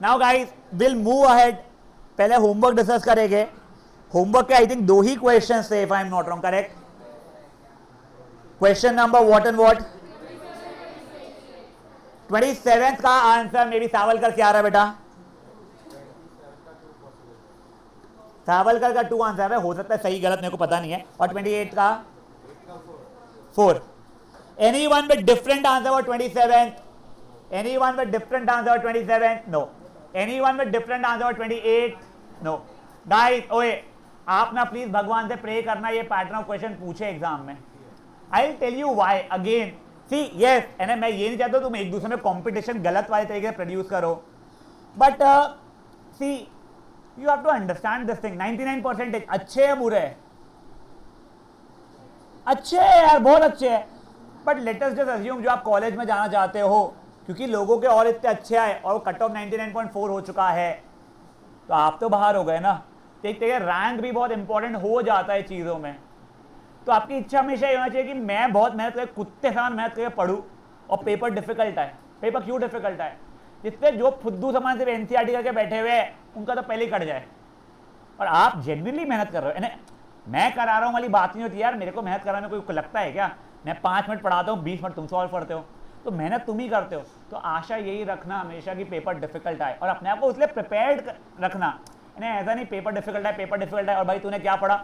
Now guys will move ahead, पहले homework discuss करेंगे। Homework के आई थिंक 2 ही क्वेश्चन थे if I am not wrong, correct? Question number what and what, 27th का answer मेरी सावलकर क्या आ रहा है बेटा? सावलकर का 2 आंसर है, हो सकता है सही गलत मेरे को पता नहीं है। और 28 का 4। Anyone with different answer for 27th? Anyone with different answer for 27th? No. Anyone with different answer for 28? No. Guys ओए, आप ना प्लीज भगवान से प्रे करना ये पैटर्न ऑफ क्वेश्चन पूछे एग्जाम में। I will tell you why again. See yes, and मैं ये नहीं चाहता तुम एक दूसरे में कंपटीशन गलत वाले तरीके से प्रोड्यूस करो, but see you have to understand this thing. 99% अच्छे हैं बुरे हैं? अच्छे हैं यार, बहुत अच्छे हैं, but let us just assume जो आप कॉलेज में जाना चाहते हो, क्योंकि लोगों के और इतने अच्छे आए और कट ऑफ 99.4 हो चुका है, तो आप तो बाहर हो गए ना। एक रैंक भी बहुत इंपॉर्टेंट हो जाता है चीज़ों में। तो आपकी इच्छा हमेशा ये होना चाहिए कि मैं बहुत मेहनत करके, कुत्ते समान मेहनत करके पढ़ूँ और पेपर डिफिकल्ट आए। पेपर क्यों डिफिकल्ट आए? जिससे जो फुद्दू समान सिर्फ एनसीईआरटी करके बैठे हुए हैं उनका तो पहले ही कट जाए, और आप जेन्युइनली मेहनत कर रहे हो। मैं करा रहा हूँ वाली बात नहीं होती यार। मेरे को मेहनत कराने में कोई लगता है क्या? मैं 5 मिनट पढ़ाता हूँ, 20 मिनट तुम सॉल्व करते हो, तो मेहनत तुम ही करते हो। तो आशा यही रखना हमेशा कि पेपर डिफिकल्ट आए, और अपने आप को उसलिए प्रिपेयर्ड रखना। ऐसा नहीं पेपर डिफिकल्ट है, पेपर डिफिकल्ट है और भाई तूने क्या पढ़ा,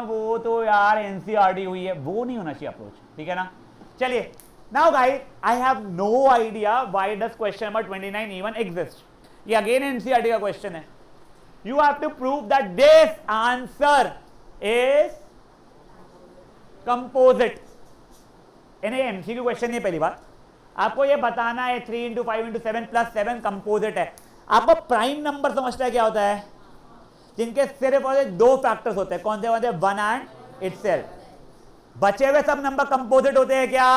वो तो यार एनसीईआरटी हुई है, वो नहीं होना चाहिए अप्रोच, ठीक है ना? चलिए, now guys I have no idea why does question number 29 even exist. ये अगेन एनसीईआरटी का क्वेश्चन है। You have to prove that this answer is composite. इन्हें एमसीक्यू क्वेश्चन नहीं, पहली बात आपको ये बताना है 3 × 5 × 7 + 7 कंपोजिट है। आपको प्राइम नंबर समझता है क्या होता है? जिनके सिर्फ और 2 फैक्टर्स होते हैं। कौन से होते हैं? 1 एंड इटसेल्फ। बचे हुए सब नंबर कंपोजिट होते हैं क्या?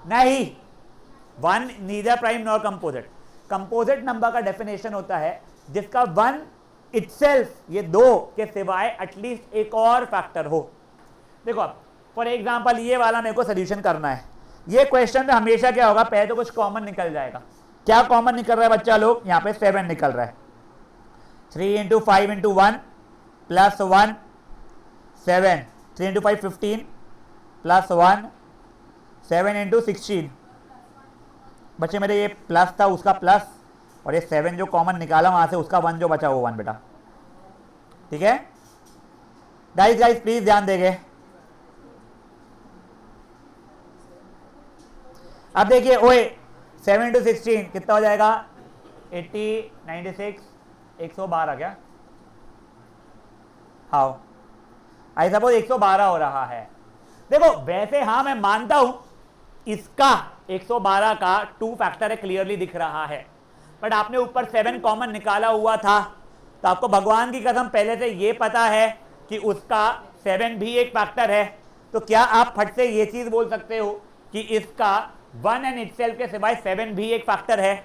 नहीं, 1 neither prime nor composite. Composite number का डेफिनेशन होता है जिसका 1 इटसेल्फ, ये 2 के सिवाय एटलीस्ट एक और फैक्टर हो। देखो फॉर एग्जांपल ये वाला मेरे को सोल्यूशन करना है। ये क्वेश्चन में हमेशा क्या होगा, पहले तो कुछ कॉमन निकल जाएगा। क्या कॉमन निकल रहा है बच्चा लोग? यहाँ पे 7 निकल रहा है। 3 × 5 × 1 + 1 7, 3 × 5 15 + 1 7 × 16। बच्चे मेरे ये प्लस था, उसका प्लस, और ये 7 जो कॉमन निकाला वहां से उसका 1 जो बचा वो 1 बेटा, ठीक है? गाइस प्लीज ध्यान देंगे। अब देखिए ओए, 7 × 16 कितना हो जाएगा? 80, 96, 112 क्या? हाउ आई सपोज 112 हो रहा है। देखो वैसे हाँ मैं मानता हूं इसका 112 का 2 फैक्टर है, क्लियरली दिख रहा है, बट आपने ऊपर 7 कॉमन निकाला हुआ था, तो आपको भगवान की कसम पहले से ये पता है कि उसका 7 भी एक फैक्टर है। तो क्या आप फट से ये चीज बोल सकते हो कि इसका 1 एंड इटसेल्फ के सिवाय 7 भी एक फैक्टर है?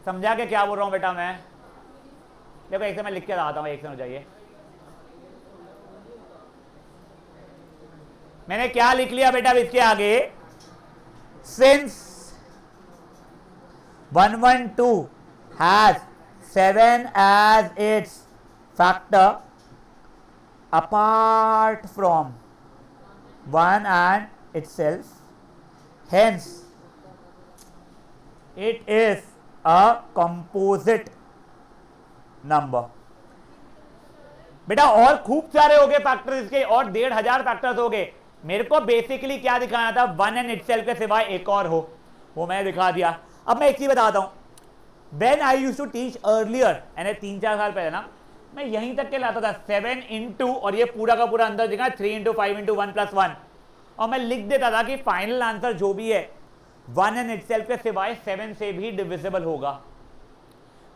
समझा के क्या बोल रहा हूं बेटा मैं? देखो एक से मैं लिख के आता हूं, एक से हो जाइए। मैंने क्या लिख लिया बेटा इसके आगे? Since 112 has 7 as its factor apart from 1 and itself, hence it is a composite number। बेटा और खूब सारे हो गए फैक्टर्स इसके, और 1500 फैक्टर्स हो गए। मेरे को बेसिकली क्या दिखाना था? 1 एंड इटसेल्फ के सिवाय एक और हो, वो मैंने दिखा दिया। अब मैं एक चीज बताता हूं, When I used to teach earlier, यानी 3-4 साल पहले ना, मैं यहीं तक के लाता था 7 इंटू, और ये पूरा का पूरा अंदर दिखा 3 × 5 × 1 + 1, और मैं लिख देता था कि फाइनल आंसर जो भी है 1 एंड इटसेल्फ के सिवाय 7 से भी डिविजिबल होगा।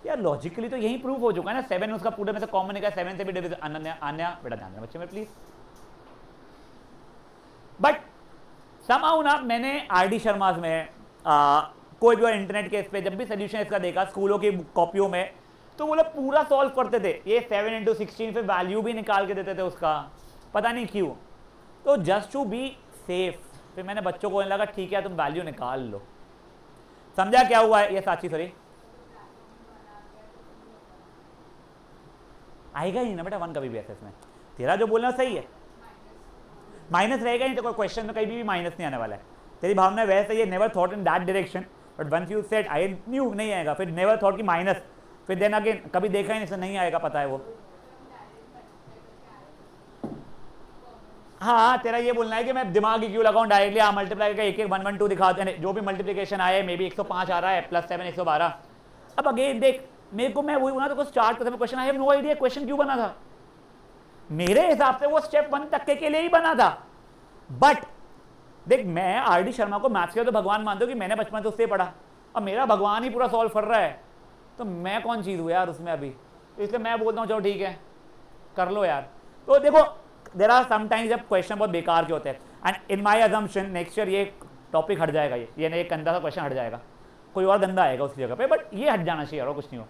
यार लॉजिकली तो यही प्रूव हो चुका है ना, 7 उसका पूरे में से कॉमन निकला, 7 से भी डिविजिबल। अन्य बेटा ध्यान देना बच्चे मेरे प्लीज। बट समहाउ ना मैंने आरडी शर्मा में कोई भी और इंटरनेट के इस पे जब भी सोल्यूशन इसका देखा स्कूलों की कॉपियों में, तो वो लोग पूरा सॉल्व करते थे। ये 7 × 16 फिर वैल्यू भी निकाल के देते थे उसका, पता नहीं क्यों। तो जस्ट टू बी सेफ फिर मैंने बच्चों को लगा ठीक है तुम वैल्यू निकाल लो। समझा क्या हुआ है? ये साची सॉरी आएगा ही ना बेटा 1 कभी भी ऐसे में, तेरा जो बोलना सही है, माइनस रहेगा ही तो कोई क्वेश्चन में कहीं भी माइनस नहीं आने वाला है, तेरी भावना वैसे ये never thought in that direction, but once you said I knew नहीं आएगा, फिर नेवर थॉट की माइनस, फिर देन अगेन कभी देखा ही नहीं आएगा, पता है वो। हाँ तेरा ये बोलना है कि मैं दिमाग ही क्यों लगाऊं, डायरेक्टली आप मल्टीप्लाई करके 1 1 1 1 2 दिखाते हैं, जो भी मल्टीप्लिकेशन आए मे बी 105 आ रहा है +7 112। अब अगेन देख मेरे को, मैं वही बोला तो स्टार्ट करते question, I have no idea question क्यों बना था, मेरे हिसाब से वो स्टेप 1 तक के लिए ही बना था, बट देख मैं आर.डी. शर्मा को मैथ्स के तो भगवान मानता हूँ कि मैंने बचपन से उससे पढ़ा, अब मेरा भगवान ही पूरा सॉल्व कर रहा है, तो मैं कौन चीज़ हूँ यार उसमें अभी, तो इसलिए मैं बोलता हूँ चलो ठीक है कर लो यार। तो देखो देर आर समटाइम्स जब क्वेश्चन बहुत बेकार के होते हैं, and in my assumption next year ये टॉपिक हट जाएगा, ये नहीं एक गंदा सा क्वेश्चन हट जाएगा, कोई और गंदा आएगा उस जगह पे, बट ये हट जाना चाहिए और कुछ नहीं हो,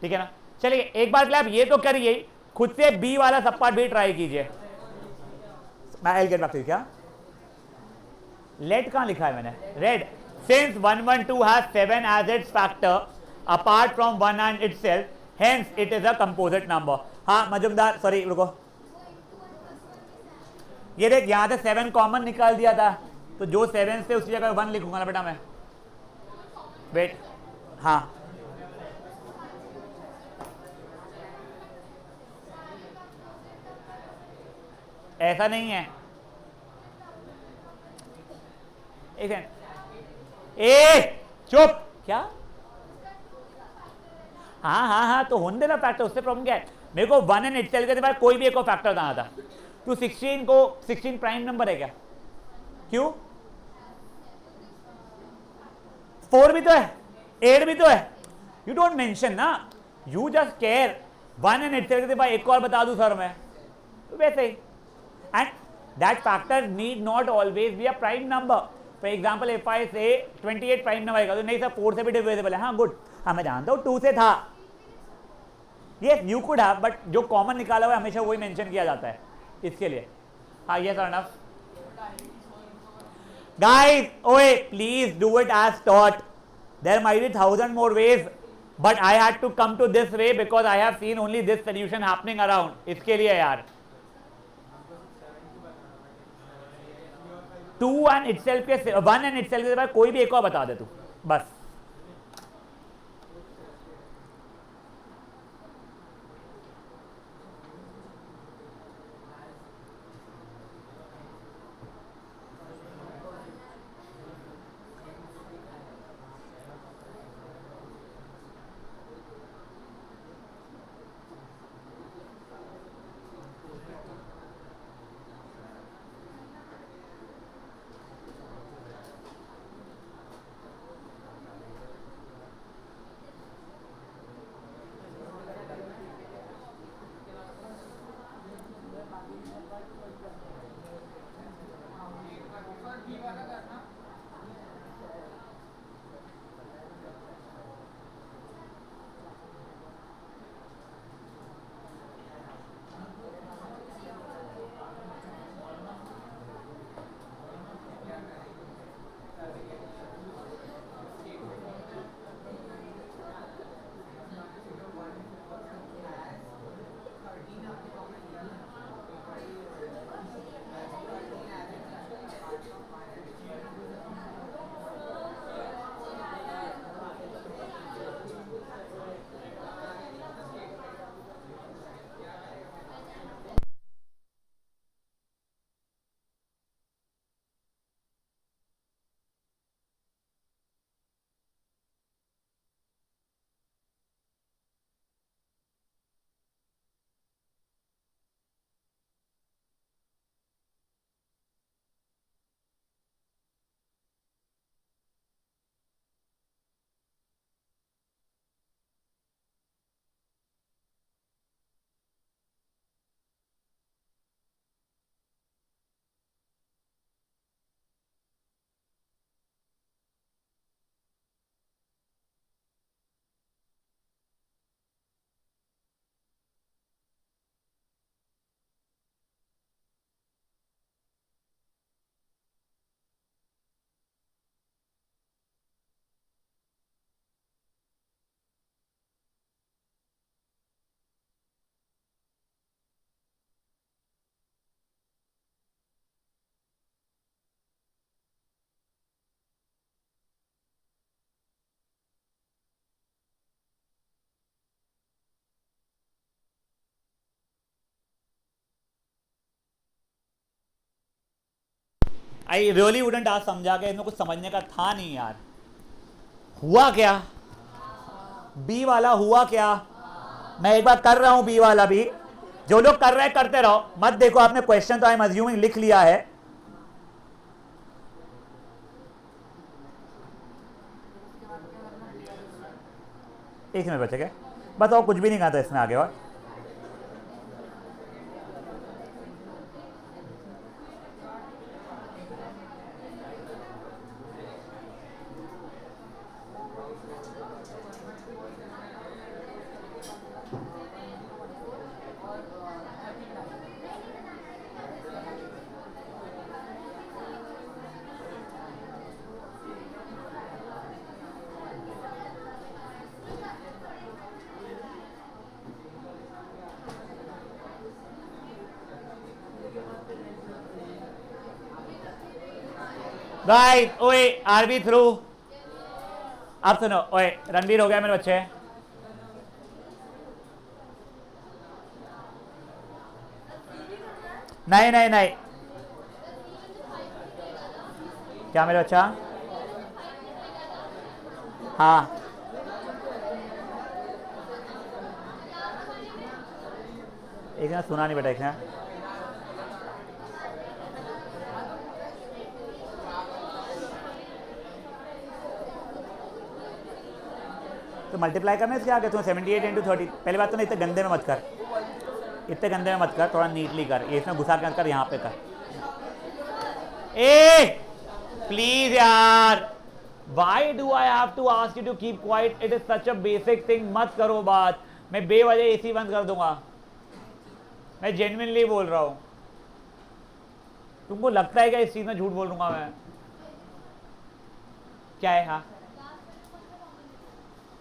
ठीक है ना। चलिए एक बार आप ये तो करिए, खुद से बी वाला सब पार्ट भी ट्राई कीजिए। मैं I will get back to you. क्या लेट कहाँ लिखा है मैंने, red, since 1 1 2 has 7 as its factor apart from 1 and itself, hence it is a composite number. हाँ मजुमदार, सॉरी रुको, ये देख यहाँ से 7 कॉमन निकाल दिया था, तो जो 7 से उसी जगह 1 लिखूंगा ना बेटा मैं, वेट, हाँ ऐसा नहीं है, एक ए चुप, क्या, हाँ हाँ हाँ तो होने देना फैक्टर, उससे प्रॉब्लम क्या है, मेरे को 1 एंड इटसेल्फ के बाद कोई भी एक और फैक्टर बताना था, तो 16 को 16 प्राइम नंबर है क्या, क्यों 4 भी तो है 8 भी तो है, यू डोंट मेंशन ना, you just care 1 and itself के बाद एक और बता दूं सर मैं, तो वैसे ही, and that factor need not always be a prime number, for example if I say 28 prime number आएगा तो नहीं सर 4 से भी डिविजिबल है, हाँ गुड, हाँ मैं जानता हूँ 2 से था, ये यू कुड हैव, बट जो कॉमन निकाला हुआ है हमेशा वही मेंशन किया जाता है इसके लिए, हाँ ये सर इनफ। गाइस ओए please do it as taught, there might be 1000 more ways, but I had to come to this way because I have seen only this solution happening around, इसके लिए यार 2 and itself के 1 and itself के बाद कोई भी एक और बता दे तू बस। आई रियली वुडंट आज समझा के, इनको कुछ समझने का था नहीं यार। हुआ क्या बी वाला, हुआ क्या? मैं एक बार कर रहा हूं बी वाला भी, जो लोग कर रहे हैं करते रहो, मत देखो आपने क्वेश्चन तो आई एम अज्यूमिंग लिख लिया है। एक मिनट बचेगा, बताओ कुछ भी नहीं कहा था इसमें आगे। और राइट, ओए आरबी थ्रू। अब सुनो, ओए रणवीर हो गया मेरे बच्चे? नहीं नहीं नहीं, क्या मेरे बच्चा? हाँ एक ना सुना नहीं बेटा, एक ना तो मल्टीप्लाई करना इसके आगे, तुम्हें 78 इंटू 30। पहली बात तो नहीं, इतने गंदे में मत कर, इतने गंदे में मत कर, थोड़ा नीटली कर, ये इसमें घुसा के मत कर, यहाँ पे कर। ए प्लीज यार, why do I have to ask you to keep quiet? It is such a basic thing, मत करो बात। मैं बेवजह एसी बंद कर दूंगा, मैं जेन्युइनली बोल रहा हूं। तुमको लगता है क्या इस चीज में झूठ बोल दूंगा मैं? क्या है? हाँ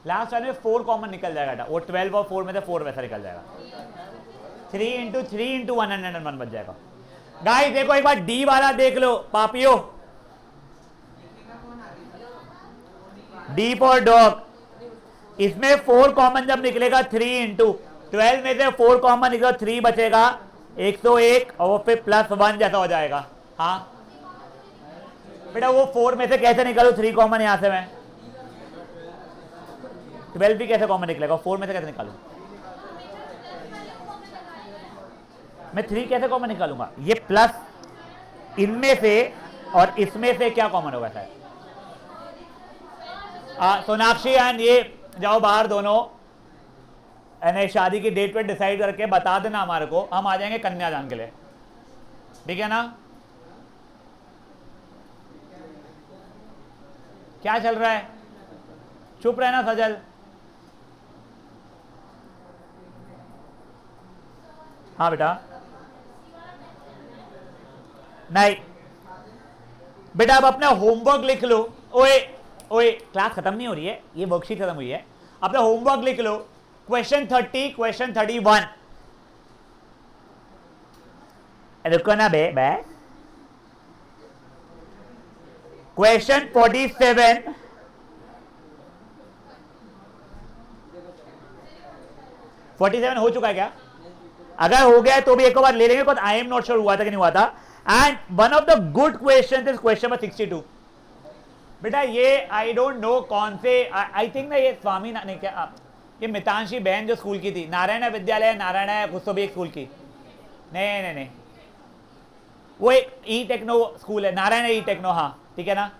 लास्ट वाले में 4 कॉमन निकल जाएगा, वो 12 और 4 में से 4 वैसा निकल जाएगा। 3 इंटू 3 इंटू 101 बच जाएगा। गाइस देखो एक बार डी वाला देख लो पापियो, डी फॉर डॉग। इसमें 4 कॉमन जब निकलेगा 3 इंटू 12 में से 4 कॉमन निकलेगा, 3 बचेगा, 101 और फिर +1 जैसा हो जाएगा। हाँ बेटा वो 4 में से कैसे निकालू 3 कॉमन यहां से? मैं 12 भी कैसे कॉमन निकलेगा, 4 में से कैसे निकालू मैं? 3 कैसे कॉमन निकालूंगा? ये प्लस इनमें से और इसमें से क्या कॉमन होगा सर? सोनाक्षी एंड ये जाओ बाहर दोनों, यानी शादी की डेट पे डिसाइड करके बता देना हमारे को, हम आ जाएंगे कन्यादान के लिए, ठीक है ना? क्या चल रहा है? चुप रहना सजल। हाँ बेटा, नहीं बेटा अब अपना होमवर्क लिख लो। ओए ओए क्लास खत्म नहीं हो रही है, ये वर्कशीट खत्म हुई है, अपना होमवर्क लिख लो। Question 30, question 31। रुको ना बे बे। क्वेश्चन 47, हो चुका है क्या? अगर हो गया तो भी एक बार ले लेंगे, because I am not sure हुआ था कि नहीं हुआ था। And one of the good question is question number 62। बेटा ये आई डोंट नो कौन से, आई थिंक ना ये स्वामी नहीं क्या, ये मितांशी बहन जो स्कूल की थी, नारायण विद्यालय, नारायण कुछ तो भी एक स्कूल की, नहीं नहीं नहीं वो एक ई टेक्नो स्कूल है, नारायण ई टेक्नो, हाँ ठीक है ना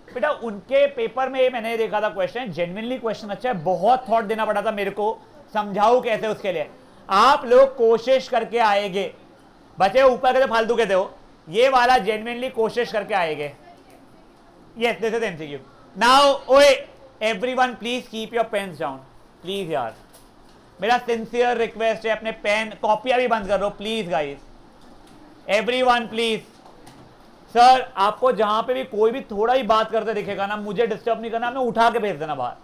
बेटा। उनके पेपर में मैंने देखा था क्वेश्चन, जेन्युइनली क्वेश्चन अच्छा है, बहुत थॉट देना पड़ा था मेरे को, समझाओ कैसे उसके लिए। आप लोग कोशिश करके आएंगे, बचे ऊपर के तो फालतू कहते हो, ये वाला जेन्युइनली कोशिश करके आएंगे। Yes this is MCQ now. ओए everyone please keep your pens down please यार, मेरा सिंसियर रिक्वेस्ट है, अपने पेन कॉपियां भी बंद कर दो please guys, everyone please. Sir आपको जहां पे भी कोई भी थोड़ा ही बात करते दिखेगा ना, मुझे डिस्टर्ब नहीं करना, आपने उठा के भेज देना बाहर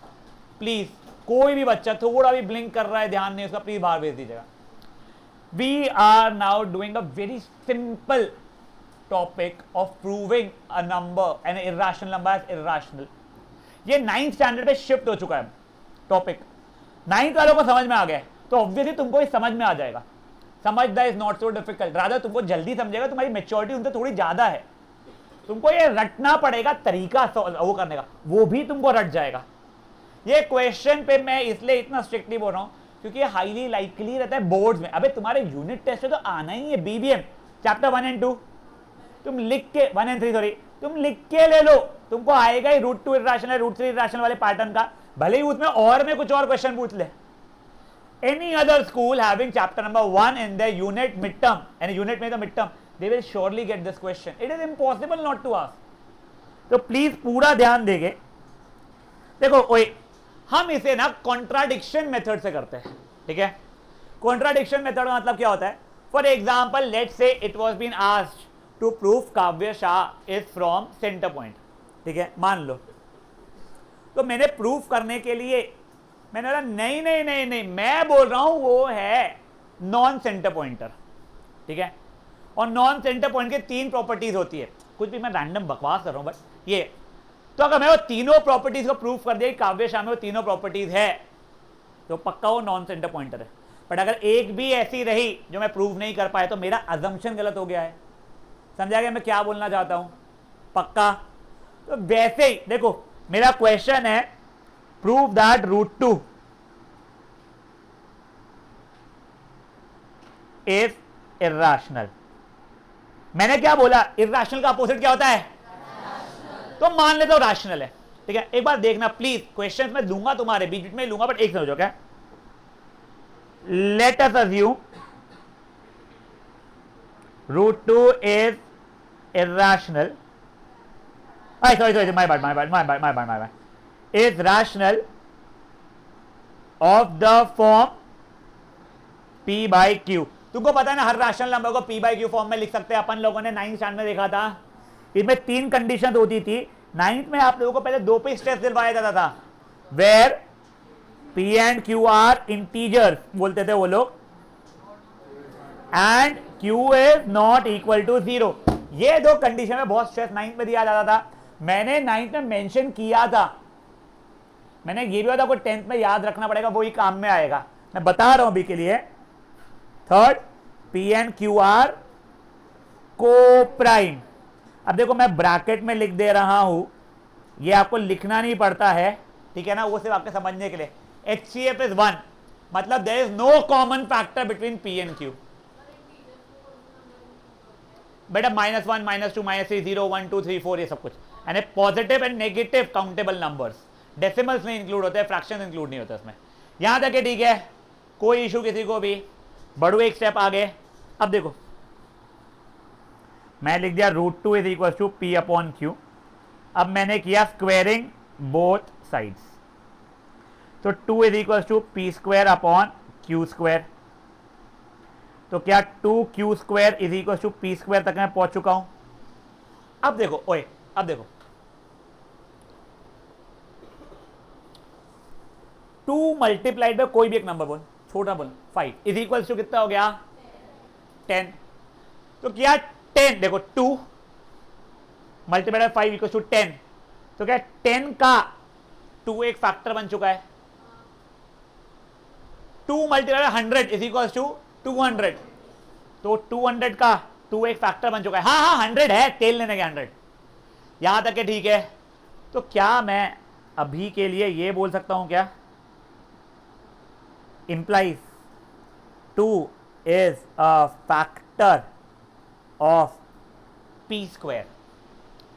प्लीज। कोई भी बच्चा थोड़ा भी ब्लिंक कर रहा है, ध्यान नहीं उसका, प्लीज बाहर भेज दीजिएगा। We are now doing a very simple topic of proving a number an irrational number as irrational. ये 9th स्टैंडर्ड पे शिफ्ट हो चुका है टॉपिक, 9th वालों को समझ में आ गया, तो ऑब्वियसली तुमको ये समझ में आ जाएगा। समझदा is not so difficult, rather तुमको जल्दी समझेगा, तुम्हारी मेच्योरिटी उनसे थोड़ी ज्यादा है। तुमको ये रटना पड़ेगा तरीका वो करने का, वो भी तुमको रट जाएगा। ये क्वेश्चन पे मैं इसलिए इतना स्ट्रिक्टली बोल रहा हूं क्योंकि ये हाईली लाइकली रहता है बोर्ड्स में। अबे तुम्हारे यूनिट टेस्ट में तो आना ही है बीबीएम चैप्टर 1 एंड 2, तुम लिख के 1 एंड 3 सॉरी तुम लिख के ले लो, तुमको आएगा ही रूट 2 इर्रेशनल रूट 3 इर्रेशनल वाले पैटर्न का, भले ही उसमें और में कुछ और क्वेश्चन पूछ ले। Any other school having chapter number 1 in the unit mid term, यानी यूनिट में तो mid term, they will surely get this question, it is impossible not to ask. तो प्लीज पूरा ध्यान देंगे। देखो ओए, हम इसे ना कॉन्ट्राडिक्शन मेथड से करते हैं, ठीक है। कॉन्ट्राडिक्शन मेथड का मतलब क्या होता है? For example let's say it was been asked to prove Kavya Shah is from centre point, ठीक है, मान लो। तो मैंने प्रूफ करने के लिए मैंने बोला नहीं नहीं नहीं नहीं, मैं बोल रहा हूं वो है नॉन सेंटर पॉइंटर, ठीक है। और नॉन सेंटर पॉइंट के 3 प्रॉपर्टीज होती है, कुछ भी मैं रैंडम बकवास कर रहा हूं बट ये। तो अगर मैं वो तीनों प्रॉपर्टीज को प्रूफ कर दिया काव्य शाह में वो तीनों प्रॉपर्टीज है तो पक्का वो नॉन सेंटर पॉइंटर है। बट अगर एक भी ऐसी रही जो मैं प्रूव नहीं कर पाया तो मेरा अजम्पशन गलत हो गया है। समझा गया मैं क्या बोलना चाहता हूं? पक्का। तो वैसे ही देखो मेरा क्वेश्चन है prove that root 2 is irrational. मैंने क्या बोला? इर्रेशनल का अपोजिट क्या होता है? तो मान लेता हूं रैशनल है, ठीक है। एक बार देखना प्लीज, क्वेश्चन में दूंगा तुम्हारे बीच में लूंगा, बट एक समझो क्या। Let us assume root 2 is irrational, sorry, my bad, is rational of the form p by q। तुमको पता है ना हर रैशनल नंबर को p by q फॉर्म में लिख सकते हैं। अपन लोगों ने 9th स्टैंडर्ड में देखा था, इसमें 3 कंडीशन होती थी। 9th में आप लोगों को पहले 2 पे स्ट्रेस दिलवाया जाता था, where p and q are integers बोलते थे वो लोग, and q is not equal to 0। ये 2 कंडीशन में बहुत स्ट्रेस 9th में दिया जाता था। मैंने 9th में मेंशन किया था, मैंने ये भी होता कोई 10th में याद रखना पड़ेगा, वो ही काम में आएगा। मैं बता रहा हूं अभी के लिए। Third, P and Q R को प्राइम। अब देखो मैं ब्रैकेट में लिख दे रहा हूं, ये आपको लिखना नहीं पड़ता है, ठीक है ना, वो सिर्फ आपके समझने के लिए। HCF इज 1, मतलब there is no common factor between p and q. बेटा -1, -2, -3, 0, 1, 2, 3, 4 ये सब कुछ, यानी positive and negative countable numbers. Decimals नहीं इंक्लूड होते हैं, फ्रैक्शन इंक्लूड नहीं होता इसमें। यहां तक है, ठीक है, कोई इशू किसी को भी। बढ़ो एक स्टेप आगे। अब देखो मैं लिख दिया root 2 is equal to p upon q. अब मैंने किया स्क्वेयरिंग बोथ साइड्स, तो 2 is equal to p square upon q square. तो क्या 2q square is equal to p square तक मैं पहुंच चुका हूं। अब देखो ओए, अब देखो 2 मल्टीप्लाइड बाय कोई भी एक नंबर बोल, छोटा बोल, 5 इज इक्वल टू कितना हो गया? 10। तो क्या 10, देखो 2 मल्टीप्लाइड बाय 5 इक्वल टू 10, तो क्या 10 का 2 एक फैक्टर बन चुका है। 2 multiplied by 100 is equal to 200, तो 200 का 2 एक फैक्टर बन चुका है। हाँ 100 है, तेल लेने के 100, यहां तक है, ठीक है। तो क्या मैं अभी के लिए ये बोल सकता हूं क्या? implies 2 is a factor of p square,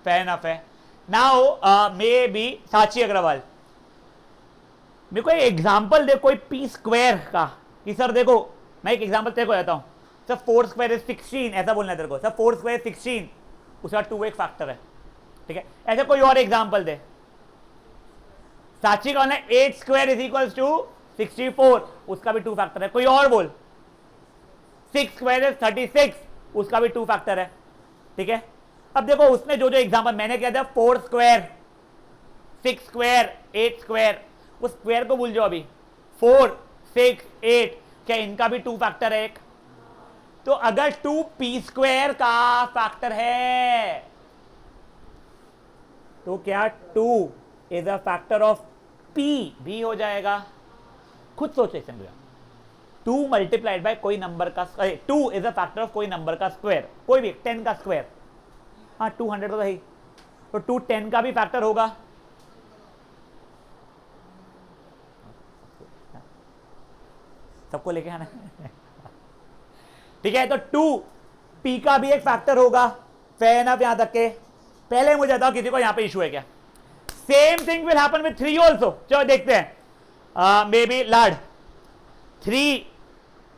fair enough है। now maybe साची अग्रवाल मेरे को एक एग्जाम्पल दे कोई p स्क्वायर का, कि सर देखो मैं एक एग्जाम्पल तेरे को देता हूं, सर 4 स्क्वायर इज 16, ऐसा बोलना है तेरे को, सर 4 स्क्वायर 16, उसका 2 एक फैक्टर है, ठीक है। ऐसे कोई और एग्जाम्पल दे। साची कौन है? 8 स्क्वायर इज इक्वल टू 64, उसका भी 2 फैक्टर है। कोई और बोल। 6 स्क्वायर इज 36, उसका भी 2 फैक्टर है, ठीक है। अब देखो उसने जो जो एग्जाम्पल मैंने किया था, 4 स्क्वायर, 6 स्क्वायर, 8 स्क्वायर, उस स्क्वायर को भूल जाओ अभी। 4, 6, 8, क्या इनका भी 2 फैक्टर है एक? तो अगर 2p स्क्वायर का फैक्टर है तो क्या 2 is a factor of p भी हो जाएगा? खुद सोचे समझो। 2 मल्टीप्लाइड बाय कोई नंबर का, 2 इज अ फैक्टर ऑफ कोई नंबर का स्क्वायर, कोई भी 10 का स्क्वायर, हाँ 200 तो है, तो 210 का भी फैक्टर होगा। सबको लेके आना ठीक है, तो 2p का भी एक फैक्टर होगा। फेयर ना यहां तक के। पहले मुझे बताओ किसी को यहां पे इशू है क्या? Same thing will happen with 3 also. चलो देखते हैं। May be Lad 3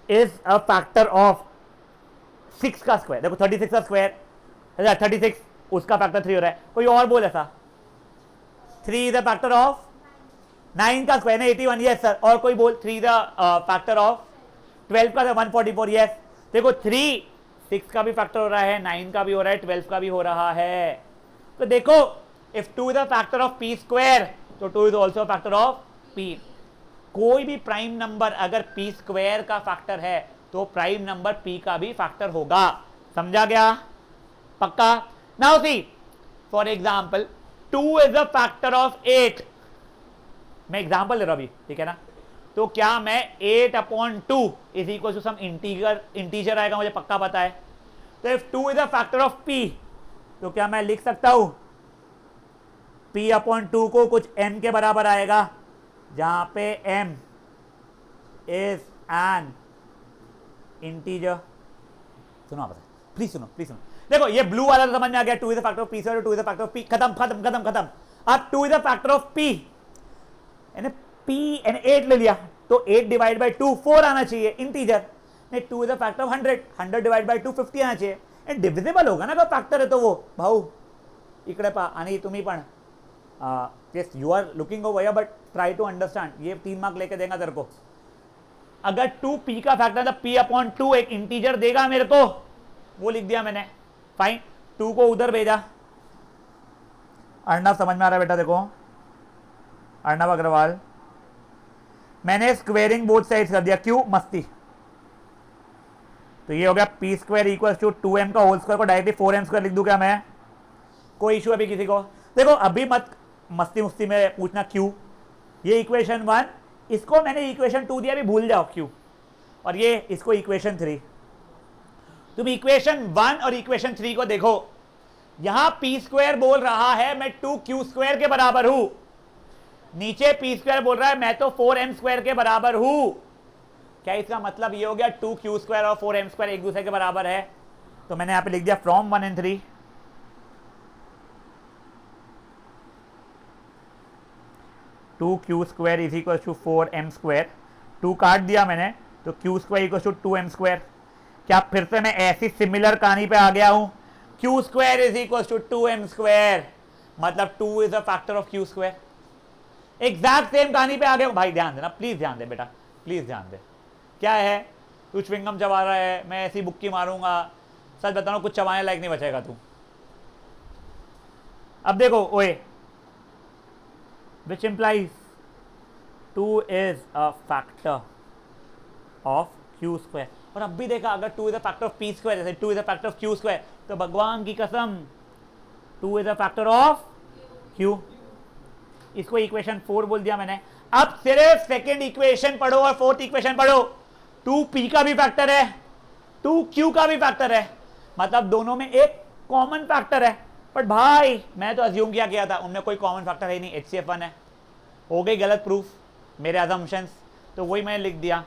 is a factor of 6 का स्क्वायर। देखो 36 का स्क्वायर, 36 उसका फैक्टर 3 हो रहा है। कोई और बोल ऐसा? 3 इज अ फैक्टर ऑफ 9 का स्क्वायर ना 81, यस सर। और कोई बोल 3 इज अ फैक्टर ऑफ 12 का 144, यस। देखो 3 6 का भी फैक्टर हो रहा है, 9 का भी हो रहा है, 12 का भी हो रहा है। तो देखो if 2 is a factor of p square तो 2 is also factor of p। कोई भी प्राइम नंबर अगर p स्क्वायर का फैक्टर है तो प्राइम नंबर p का भी फैक्टर होगा। समझा गया? पक्का? Now see for example 2 is a factor of 8। मैं एग्जांपल दे रहा हूं अभी, ठीक है ना? तो क्या मैं 8/2 is equal to some integer आएगा, मुझे पक्का पता है। तो if 2 is a factor of p तो क्या मैं लिख सकता हूं p/2 को कुछ m के बराबर आएगा, जहां पे m इज एन इंटीजर। सुनो आप, प्लीज सुनो, प्लीज सुनो। देखो ये ब्लू वाला तो समझ में आ गया, 2 is a factor of p square, 2 is a factor of p। खत्म खत्म खत्म खत्म। अब 2 is a factor of p, यानी p एंड 8 ले लिया तो 8 डिवाइड बाय 2 4 आना चाहिए इंटीजर। नहीं 2 is a factor of 100, 100 divide by 2 50 आना चाहिए। एंड डिविजिबल होगा ना, अगर फैक्टर है तो वो भाऊ इकडे पा। आणि तुम्ही पण yes you are looking over but try to understand. ये 3 मार्क लेके देगा तेरे को। अगर 2p का फैक्टर है तो p/2 एक इंटीजर देगा मेरे को, वो लिख दिया मैंने। फाइन, 2 को उधर भेजा। अर्णव समझ में आ रहा है बेटा? देखो अर्णव अग्रवाल, मैंने स्क्वेयरिंग बोथ साइड्स कर दिया। क्यों? मस्ती। तो ये हो गया p square equals to 2m का होल स्क्वायर को डायरेक्टली 4m स्क्वायर लिख दूं क्या मैं? कोई इशू अभी किसी को? देखो अभी मत मस्ती मुस्ती में पूछना क्यों। ये इक्वेशन 1, इसको मैंने इक्वेशन 2 दिया, भी भूल जाओ क्यों। और ये इसको इक्वेशन 3। तुम इक्वेशन 1 और इक्वेशन 3 को देखो, यहां p स्क्वायर बोल रहा है मैं 2q स्क्वायर के बराबर हूं, नीचे p स्क्वायर बोल रहा है मैं तो 4m स्क्वायर के बराबर हूं। क्या इसका मतलब ये हो गया 2q स्क्वायर और 4m स्क्वायर एक दूसरे के बराबर है? तो मैंने यहां पे लिख दिया from 1 and 3 2q square is equal to 4m square. 2 काट दिया मैंने तो q square equal to 2m square. क्या फिर से मैं ऐसी सिमिलर कहानी पे आ गया हूं? q square is equal to 2m square, मतलब 2 is a factor of q square. Exact same कहानी पे आ गया भाई। ध्यान देना, प्लीज ध्यान दे बेटा, प्लीज ध्यान दे। क्या है? तू च्युइंगम चबा रहा है, मैं ऐसी बुक्की मारूंगा, सच बता रहा हूं कुछ चबाने लायक नहीं बचेगा तू। अब देखो ओए, which implies 2 is a factor of q square। और अब भी देखा अगर 2 is a factor of p square, जैसे 2 is a factor of q square, तो भगवान की कसम 2 is a factor of q। इसको इक्वेशन 4 बोल दिया मैंने। अब सिर्फ सेकेंड इक्वेशन पढ़ो और फोर्थ इक्वेशन पढ़ो। 2p का भी फैक्टर है, 2q का भी फैक्टर है, मतलब दोनों में एक कॉमन फैक्टर है। बट भाई मैं तो अज्यूम किया गया था उनमें कोई कॉमन फैक्टर है नहीं, HCF1 है। हो गई गलत प्रूफ मेरे अजम्पशंस, तो वही मैंने लिख दिया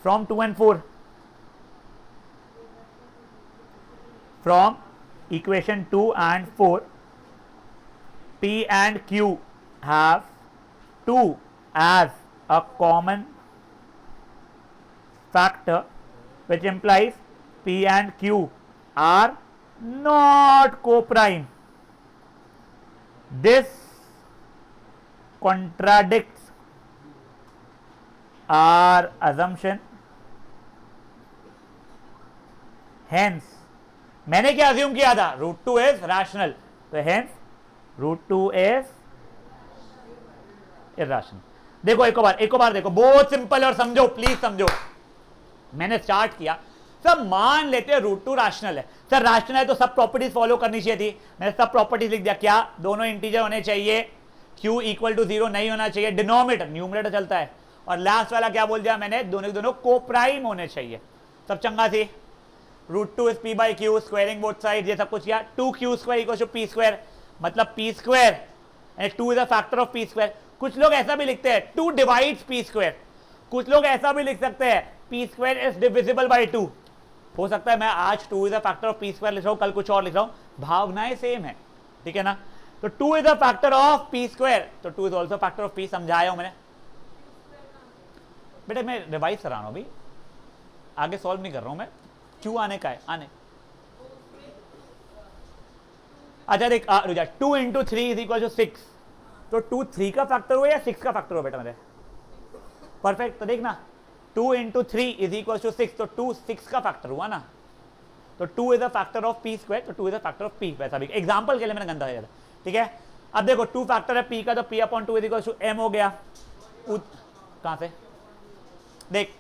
from 2 and 4, from equation 2 and 4 p and q have 2 as a common factor, which implies p and q are not co-prime. This contradicts our assumption. Hence, मैंने क्या अज्यूम किया था? √2 is rational, तो hence √2 is irrational। देखो एक बार देखो, बहुत सिंपल और समझो, प्लीज समझो। मैंने स्टार्ट किया, सब मान लेते हैं √2 रैशनल है। सर रैशनल है तो सब प्रॉपर्टीज फॉलो करनी चाहिए थी, मैंने सब प्रॉपर्टीज लिख दिया। क्या? दोनों इंटीजर होने चाहिए, q इक्वल टू 0 नहीं होना चाहिए, डिनोमिनेटर न्यूमरेटर चलता है, और लास्ट वाला क्या बोल दिया मैंने? दोनों दोनों कोप्राइम होने चाहिए। सब चंगा थी। √2 is p by q, squaring both side, ये सब कुछ किया। 2q² equal to p square, मतलब p square and 2 is a factor of p square. कुछ लोग ऐसा भी लिखते हैं 2 डिवाइड्स p स्क्वायर, कुछ लोग ऐसा भी लिख सकते हैं p square is divisible by 2। हो सकता है मैं आज 2 is a factor of p square लिख रहा हूं, कल कुछ और लिख रहा हूं, भावनाएं सेम है, ठीक है ना। तो 2 is a factor of p square, तो 2 is also factor of p, समझाया हूं मैंने बेटे, मैं रिवाइज करा रहा हूं अभी, आगे सॉल्व नहीं कर रहा हूं मैं, क्यों आने का है आने। अच्छा देख, 2 इंटू 3 इज इक्वल टू 6, तो 2 3 का फैक्टर हो या 6 का फैक्टर हो बेटा मेरे, परफेक्ट। तो देखना 2 इंटू 3 इज इक्वल टू 6, तो 2 6 का फैक्टर हुआ ना, तो 2 is a factor of p square, तो 2 is a factor of p, वैसा भी एग्जांपल के लिए मैंने गंदा दिया, ठीक है। अब देखो 2 फैक्टर है p का, तो p upon 2 is equal to m हो गया। कहां से देख,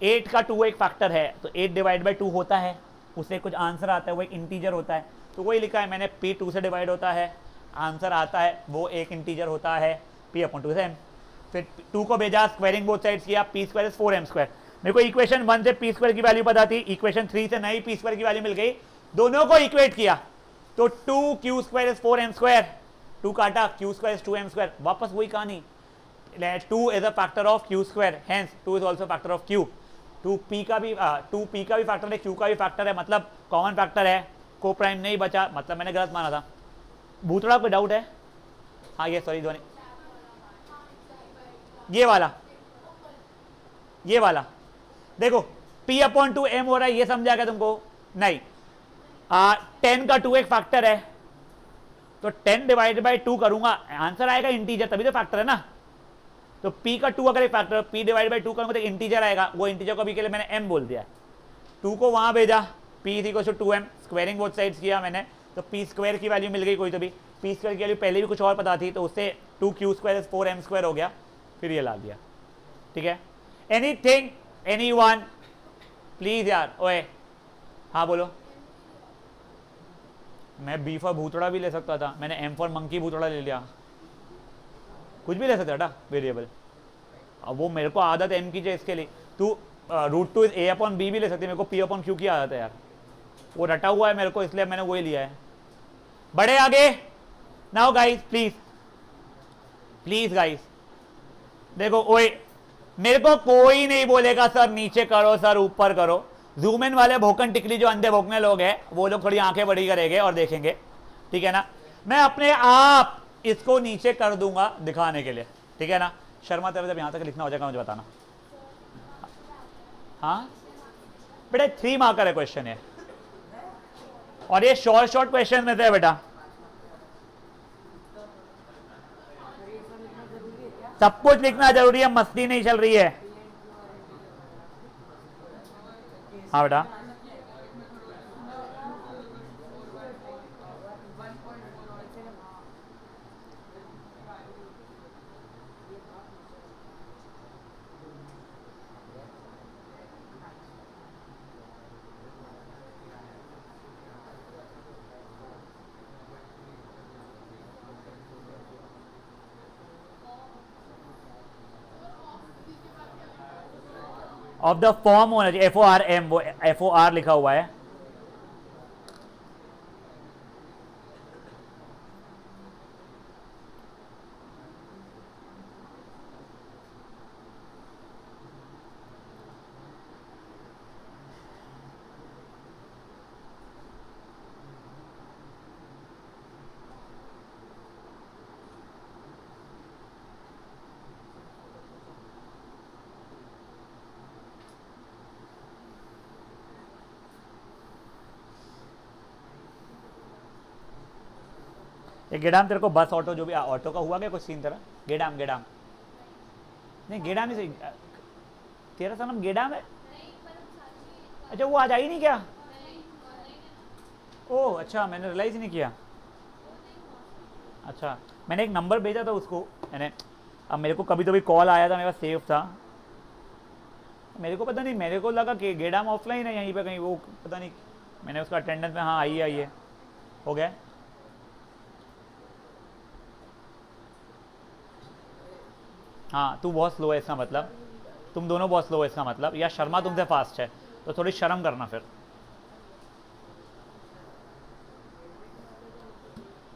8 का 2 एक फैक्टर है, तो 8 डिवाइड बाई 2 होता है, उससे कुछ आंसर आता है, वो एक इंटीजर होता है, तो वही लिखा है मैंने, p 2 से डिवाइड होता है, आंसर आता है, वो एक इंटीजर होता है, p अपॉन 2 से m। फिर 2 को भेजा, स्क्वायरिंग बोथ साइड्स किया, p square is 4m square. मेरे को इक्वेशन 1 से p स्क्वायर की वैल्यू पता थी, इक्वेशन 3 से नई p स्क्वायर की वैल्यू मिल गई, दोनों को इक्वेट किया, तो 2q square is 4m square, 2 काटा, q square is 2m square, वापस वही कहानी, 2 is a factor of q square, hence 2 is also factor of q। 2p का भी फैक्टर है, q का भी फैक्टर है, मतलब कॉमन फैक्टर है, को प्राइम नहीं बचा, मतलब मैंने गलत माना था। भूतड़ा कोई डाउट है? हाँ ये सॉरी ध्वनि, ये वाला देखो p अपॉन 2 m हो रहा है, ये समझा क्या तुमको? नहीं, 10 का 2 एक फैक्टर है, तो 10 डिवाइडेड बाई 2 करूंगा, आंसर आएगा इंटीजर, तभी तो फैक्टर है ना। तो p का 2 अगर एक फैक्टर, p डिवाइड बाई 2 करूंगा तो इंटीजर आएगा, वो इंटीजर को अभी के लिए मैंने m बोल दिया है। 2 को वहां भेजा, p is equal to 2m, squaring both sides किया मैंने, तो p स्क्वायर की वैल्यू मिल गई कोई, तो भी p स्क्वायर की वैल्यू पहले भी कुछ और पता थी, तो उससे 2q square is 4m square हो गया, फिर ये ला दिया, ठीक है। एनीथिंग, एनीवन प्लीज यार, ओए हाँ बोलो। मैं b फॉर भूतड़ा भी ले सकता था, मैंने m फॉर मंकी भूतड़ा ले लिया, कुछ भी ले सकता था वेरिएबल, अब वो मेरे को आदत है m की, इसके लिए तू √2 इज a अपॉन b भी ले सकती है, मेरे को p अपॉन q की आदत है यार, वो रटा हुआ है मेरे को, इसलिए मैंने वही लिया है। बड़े आगे, नाउ गाइस प्लीज गाइस, देखो ओए, मेरे को कोई नहीं बोलेगा सर नीचे करो, सर ऊपर करो, जूम इन वाले भोकन टिकली जो अंधे भोकने लोग हैं, वो लोग थोड़ी आंखें बड़ी करेंगे और देखेंगे, ठीक है ना। मैं अपने आप इसको नीचे कर दूंगा दिखाने के लिए, ठीक है ना। शर्मा तेरे जब यहां तक लिखना हो जाएगा मुझे बताना। हाँ बेटा 3 मार्कर है क्वेश्चन है, और ये शॉर्ट क्वेश्चन में थे बेटा, सब कुछ लिखना जरूरी है, मस्ती नहीं चल रही है। हाँ बेटा, ऑफ द फॉर्म होना चाहिए, FORM, वो FOR लिखा हुआ है। ये गेडाम तेरे को बस ऑटो जो भी ऑटो का हुआ क्या कुछ सीन तेरा? गेडाम नहीं, गेडाम ही सही, तेरा सा नाम गेडाम है? अच्छा वो आज आई नहीं क्या? ओह अच्छा, मैंने रियलाइज ही नहीं किया। अच्छा मैंने एक नंबर भेजा था उसको, मैंने, अब मेरे को कभी तो भी कॉल आया था, मेरे पास सेव था, मेरे को पता नहीं, मेरे को लगा कि गेडाम ऑफलाइन है यहीं पे कहीं, वो पता नहीं, मैंने उसका अटेंडेंस में, हाँ आई है, हो गया। हाँ तू बहुत स्लो है इसका मतलब, तुम दोनों बहुत स्लो है इसका मतलब, या शर्मा तुमसे फास्ट है, तो थोड़ी शर्म करना फिर।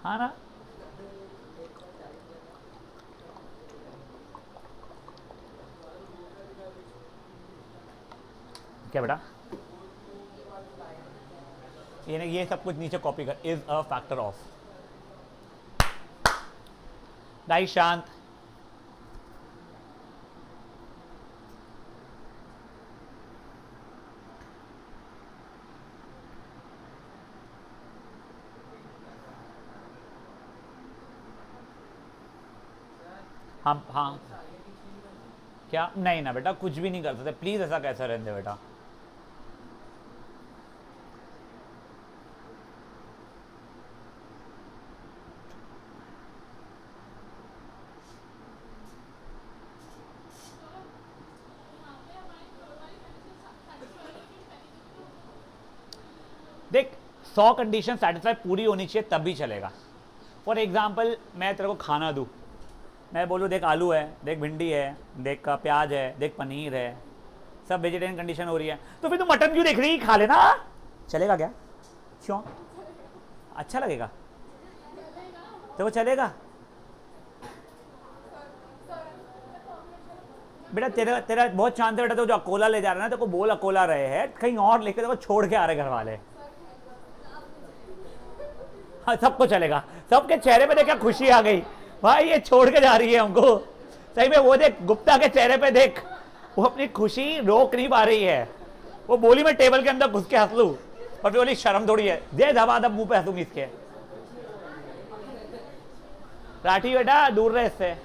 हाँ ना, क्या बेटा, ये सब कुछ नीचे कॉपी कर, is a factor of. Guys शांत, हम हाँ क्या, नहीं ना बेटा, कुछ भी नहीं कर सकते, प्लीज ऐसा कैसे रहने दे बेटा। देख 100 कंडीशन सेटिस्फाई पूरी होनी चाहिए तभी चलेगा। फॉर एग्जाम्पल मैं तेरे को खाना दूँ, मैं बोलूँ देख आलू है, देख भिंडी है, देख प्याज है, देख पनीर है, सब वेजिटेरियन कंडीशन हो रही है, तो फिर तू मटन क्यों देख रही है, खा लेना, चलेगा क्या? क्यों, अच्छा लगेगा तो वो चलेगा बेटा। तेरा तेरा बहुत चांस है बेटा, तो जो अकोला ले जा रहा है ना, तो को बोल अकोला रहे हैं, कहीं और लेके तो छोड़ के आ रहे घर वाले। हाँ सबको चलेगा, सबके चेहरे पे देख क्या खुशी आ गई, भाई ये छोड़ के जा रही है हमको। सही में वो देख गुप्ता के चेहरे पे देख, वो अपनी खुशी रोक नहीं पा रही है। वो बोली मैं टेबल के अंदर घुस के हंस लूं, और फिर बोली शर्म थोड़ी है, दे धबाधब मुंह पे हंसूंगी इसके। राठी बेटा दूर रहे इससे,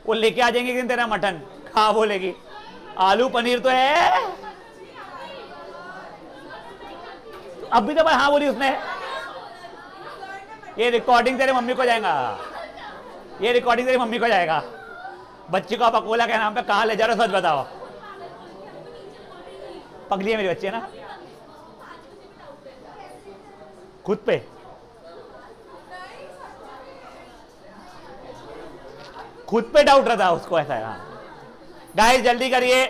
वो लेके आ जाएंगे कि तेरा मटन खा, बोलेगी आलू पनीर तो है। अभी तो हाँ बोली उसने। ये रिकॉर्डिंग तेरे मम्मी को जाएगा, ये रिकॉर्डिंग तेरी मम्मी को जाएगा। बच्ची को आप अकोला के नाम पे कहाँ ले जा रहे हो, सच बताओ। पगली है मेरी बच्ची, है ना, खुद पे। खुद पे डाउट रहता है उसको, ऐसा है। गाइस जल्दी करिए,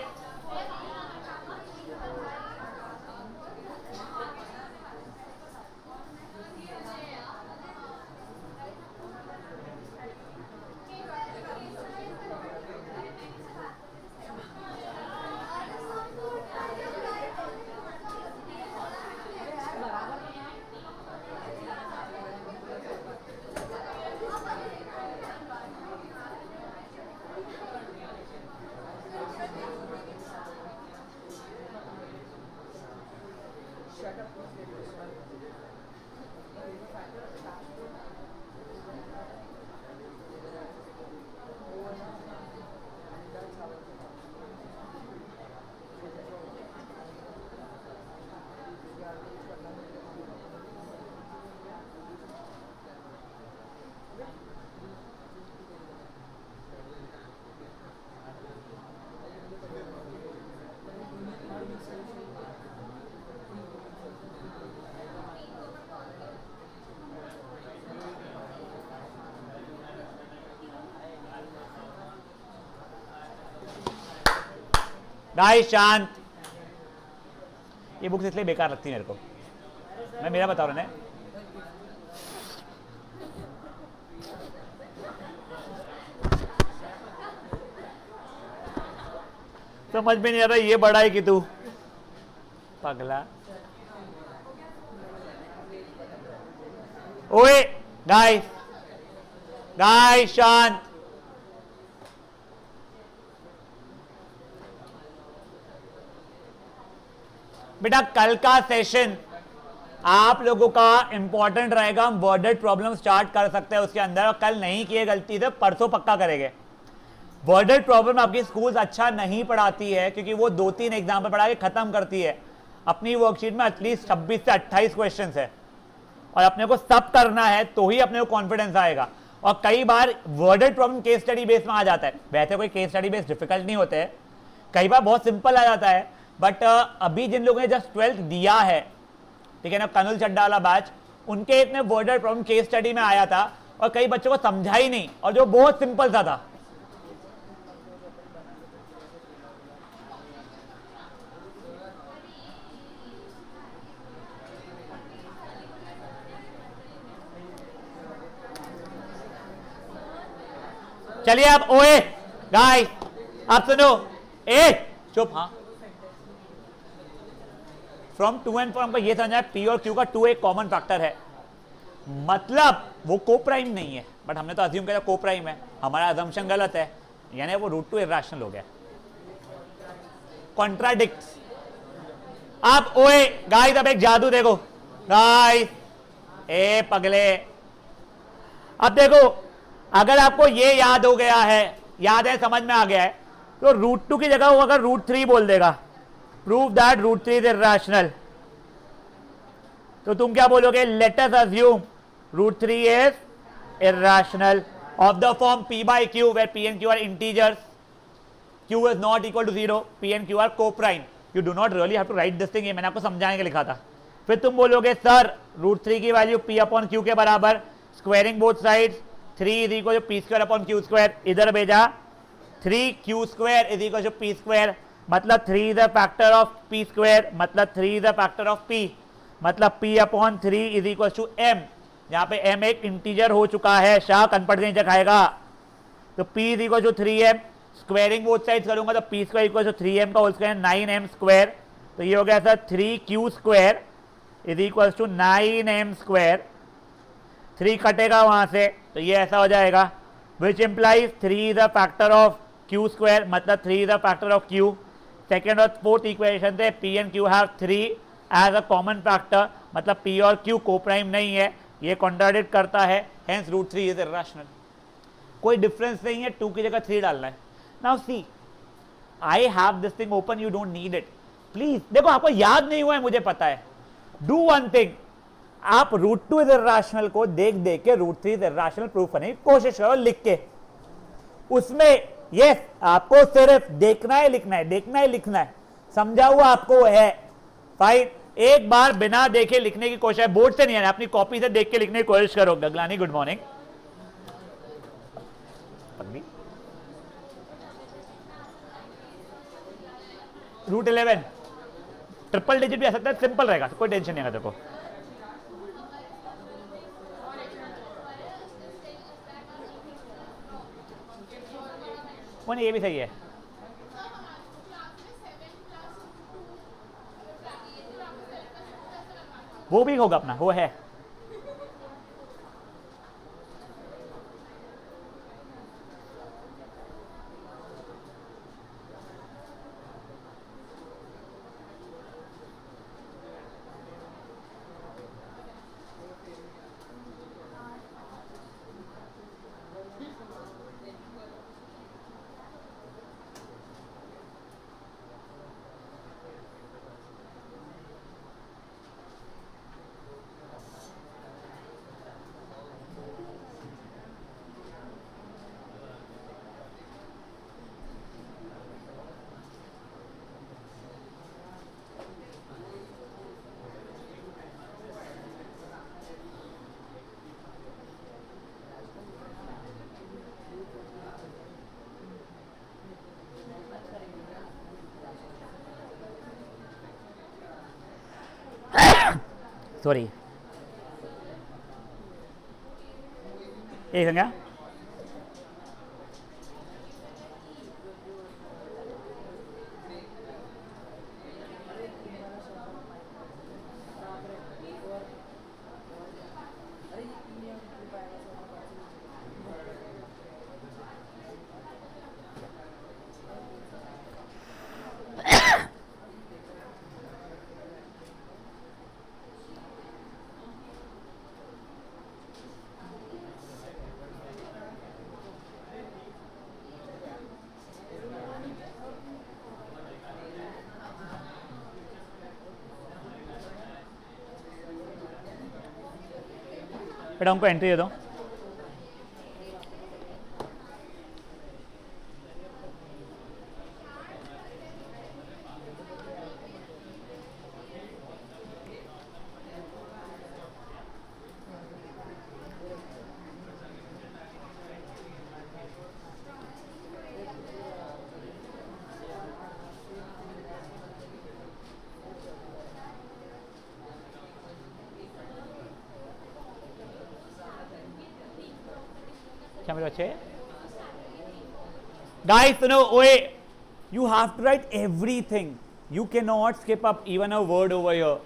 गाइस शांत। ये बुक्स इसलिए बेकार लगती है मेरे को, मैं मेरा बता रहा हूं। समझ में नहीं आ रहा ये बड़ा है कि तू पगला। ओए गाइस, गाइस शांत। बेटा कल का सेशन आप लोगों का इंपॉर्टेंट रहेगा, हम वर्डेड प्रॉब्लम स्टार्ट कर सकते हैं उसके अंदर, और कल नहीं किए गलती से परसों पक्का करेंगे। वर्डेड प्रॉब्लम आपकी स्कूल अच्छा नहीं पढ़ाती है, क्योंकि वो 2-3 एग्जाम्पल पढ़ा के खत्म करती है। अपनी वर्कशीट में एटलीस्ट 26 से 28 क्वेश्चन है, और अपने को सब करना है तो ही अपने को कॉन्फिडेंस आएगा। और कई बार worded problem case study base में आ जाता है, वैसे कोई केस स्टडी बेस डिफिकल्ट नहीं होते हैं, कई बार बहुत सिंपल आ जाता है। बट अभी जिन लोगों ने जस्ट 12th दिया है, ठीक है ना, कनुल चड्डा वाला बैच, उनके इतने वर्डेड प्रॉब्लम केस स्टडी में आया था, और कई बच्चों को समझा ही नहीं, और जो बहुत सिंपल सा था। चलिए अब ओए गाइस आप सुनो, ए चुप, हाँ फ्रॉम टू एंड फ्रॉम का ये समझना है पी और क्यू का टू एक कॉमन फैक्टर है, मतलब वो को प्राइम नहीं है, बट हमने तो अज्यूम किया को प्राइम है, हमारा अजम्पशन गलत है, यानी वो रूट टू इरैशनल हो गया, कॉन्ट्राडिक्ट। अब ओए गाइस अब एक जादू देखो गाइस, ए पगले, अब देखो अगर आपको ये याद हो गया है, याद है, समझ में आ गया है, तो रूट टू की जगह वो अगर रूट थ्री बोल देगा, prove that root three is irrational, तो तुम क्या बोलोगे, let us assume root three is irrational of the form p by q where p and q are integers, q is not equal to 0, p and q are co-prime, you do not really have to write this thing, ये मैंने आपको समझाने के लिखा था। फिर तुम बोलोगे सर रूट थ्री की वैल्यू p अपॉन q के बराबर, squaring both sides, 3 is equal to p square upon q square, इधर भेजा 3q square is equal to p square, मतलब 3 is a factor of p square, मतलब 3 is a factor of p, मतलब p upon 3 is equal to m, यहाँ पे m एक integer हो चुका है, शाह कनपट के नीचे खाएगा, तो p is equal to 3m, squaring both sides करूंगा तो p square equal to 3m का होल स्क्वायर 9m स्क्वायर, तो ये हो गया sir 3q square is equal to 9m square, 3 कटेगा वहां से तो ये ऐसा हो जाएगा, which implies 3 is a factor of q square, मतलब 3 is a factor of q, second और फोर्थ इक्वेशन से p and q have 3 as a common factor, मतलब p और q को प्राइम नहीं है, ये कॉन्ट्राडिक्ट करता है, hence root three is irrational, कोई डिफरेंस नहीं है, 2 की जगह 3 डालना है। Now see I have this thing open, you don't need it, please देखो आपको याद नहीं हुआ है मुझे पता है, डू वन थिंग, आप रूट टू इज इरैशनल को देख देख के root three is irrational proof करने की कोशिश करो लिख के, उसमें यस आपको सिर्फ देखना है लिखना है, देखना है लिखना है, समझा हुआ आपको है, फाइन, एक बार बिना देखे लिखने की कोशिश, बोर्ड से नहीं है, अपनी कॉपी से देख के लिखने की कोशिश करो। Gaglani good morning, root 11 triple digit भी आ सकता है, सिंपल रहेगा तो कोई टेंशन नहीं आएगा देखो, वो नहीं ये भी सही है, वो भी होगा अपना, वो है सॉरी एक संज्ञा बेटा हमको एंट्री दे दो, क्या मेरे बच्चे Guys, oye, you have to write everything. You cannot skip up even a word over here.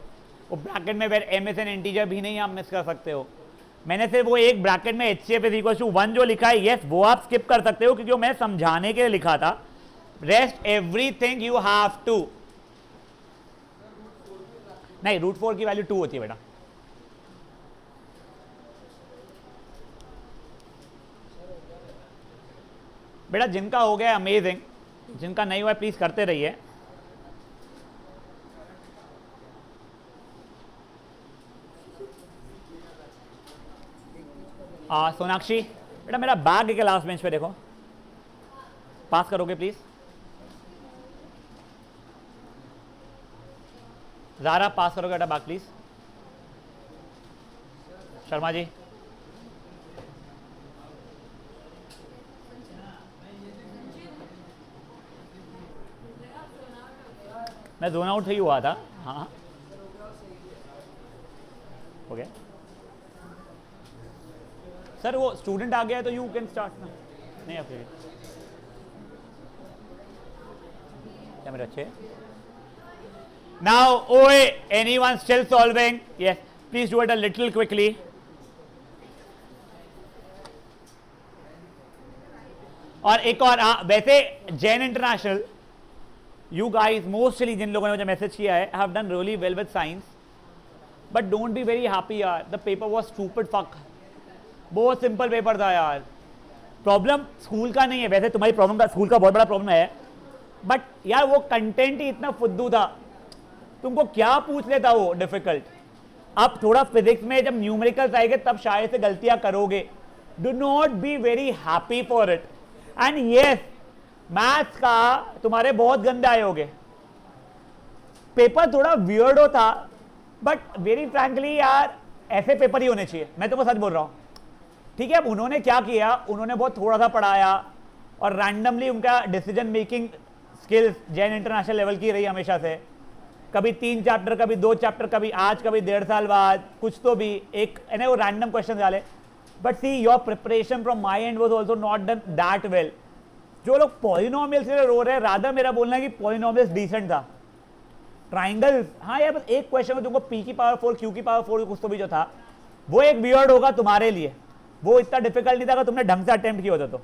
वो ब्रैकेट में where M S N integer भी नहीं आप मिस कर सकते हो. मैंने सिर्फ वो एक ब्रैकेट में HCF इज इक्वल टू 1 जो लिखा है, यस वो आप स्किप कर सकते हो क्योंकि वो मैं समझाने के लिए लिखा था. Rest everything you have to. नहीं, √4 की वैल्यू 2 होती है बेटा. बेटा जिनका हो गया अमेजिंग, जिनका नहीं हुआ प्लीज करते रहिए. सोनाक्षी बेटा मेरा बैग के लास्ट बेंच पे देखो, पास करोगे प्लीज. ज़ारा पास करोगे बेटा बैग प्लीज. शर्मा जी मैं जोन आउट ही हुआ था. हाँ हो गया सर. वो स्टूडेंट आ गया तो यू कैन स्टार्ट ना. नहीं आप क्या मेरे अच्छे. नाउ ओए anyone still solving? Yes please do it a little quickly. और एक और वैसे Jain international you guys mostly जिन लोगों ने मुझे मैसेज किया है have done really well with science but don't be very happy यार. the paper was stupid fuck. बहुत सिंपल पेपर था यार. प्रॉब्लम स्कूल का नहीं है वैसे, तुम्हारी प्रॉब्लम का स्कूल का बहुत बड़ा प्रॉब्लम है, बट यार वो कंटेंट ही इतना फुद्दू था. तुमको क्या पूछ लेता वो डिफिकल्ट. अब थोड़ा फिजिक्स में जब न्यूमेरिकल्स आएंगे तब शायद से गलतियां करोगे. Do not be very happy for it. And yes maths का तुम्हारे बहुत गंदे आए होंगे. पेपर थोड़ा वियर्ड था बट वेरी फ्रैंकली यार ऐसे पेपर ही होने चाहिए. मैं तुमको सच बोल रहा हूँ. ठीक है, अब उन्होंने क्या किया, उन्होंने बहुत थोड़ा सा पढ़ाया और रैंडमली उनका decision making skills Jain international level की रही हमेशा से. कभी 3 चैप्टर, कभी 2 चैप्टर, कभी आज, कभी 1.5 साल बाद, कुछ तो भी एक वो रैंडम क्वेश्चन डाले. But see your preparation from my and was also not done that well. जो लोग पॉलिनोमियल से रो रहे हैं, राधा मेरा बोलना है कि पॉलिनोमियल्स डिसेंट था. ट्राइंगल हाँ यार, बस एक क्वेश्चन में तुमको P की पावर 4 Q की पावर 4 कुछ तो भी जो था वो एक वियर्ड होगा तुम्हारे लिए. वो इतना डिफिकल्ट नहीं था अगर तुमने ढंग से अटेम्प्ट किया होता तो.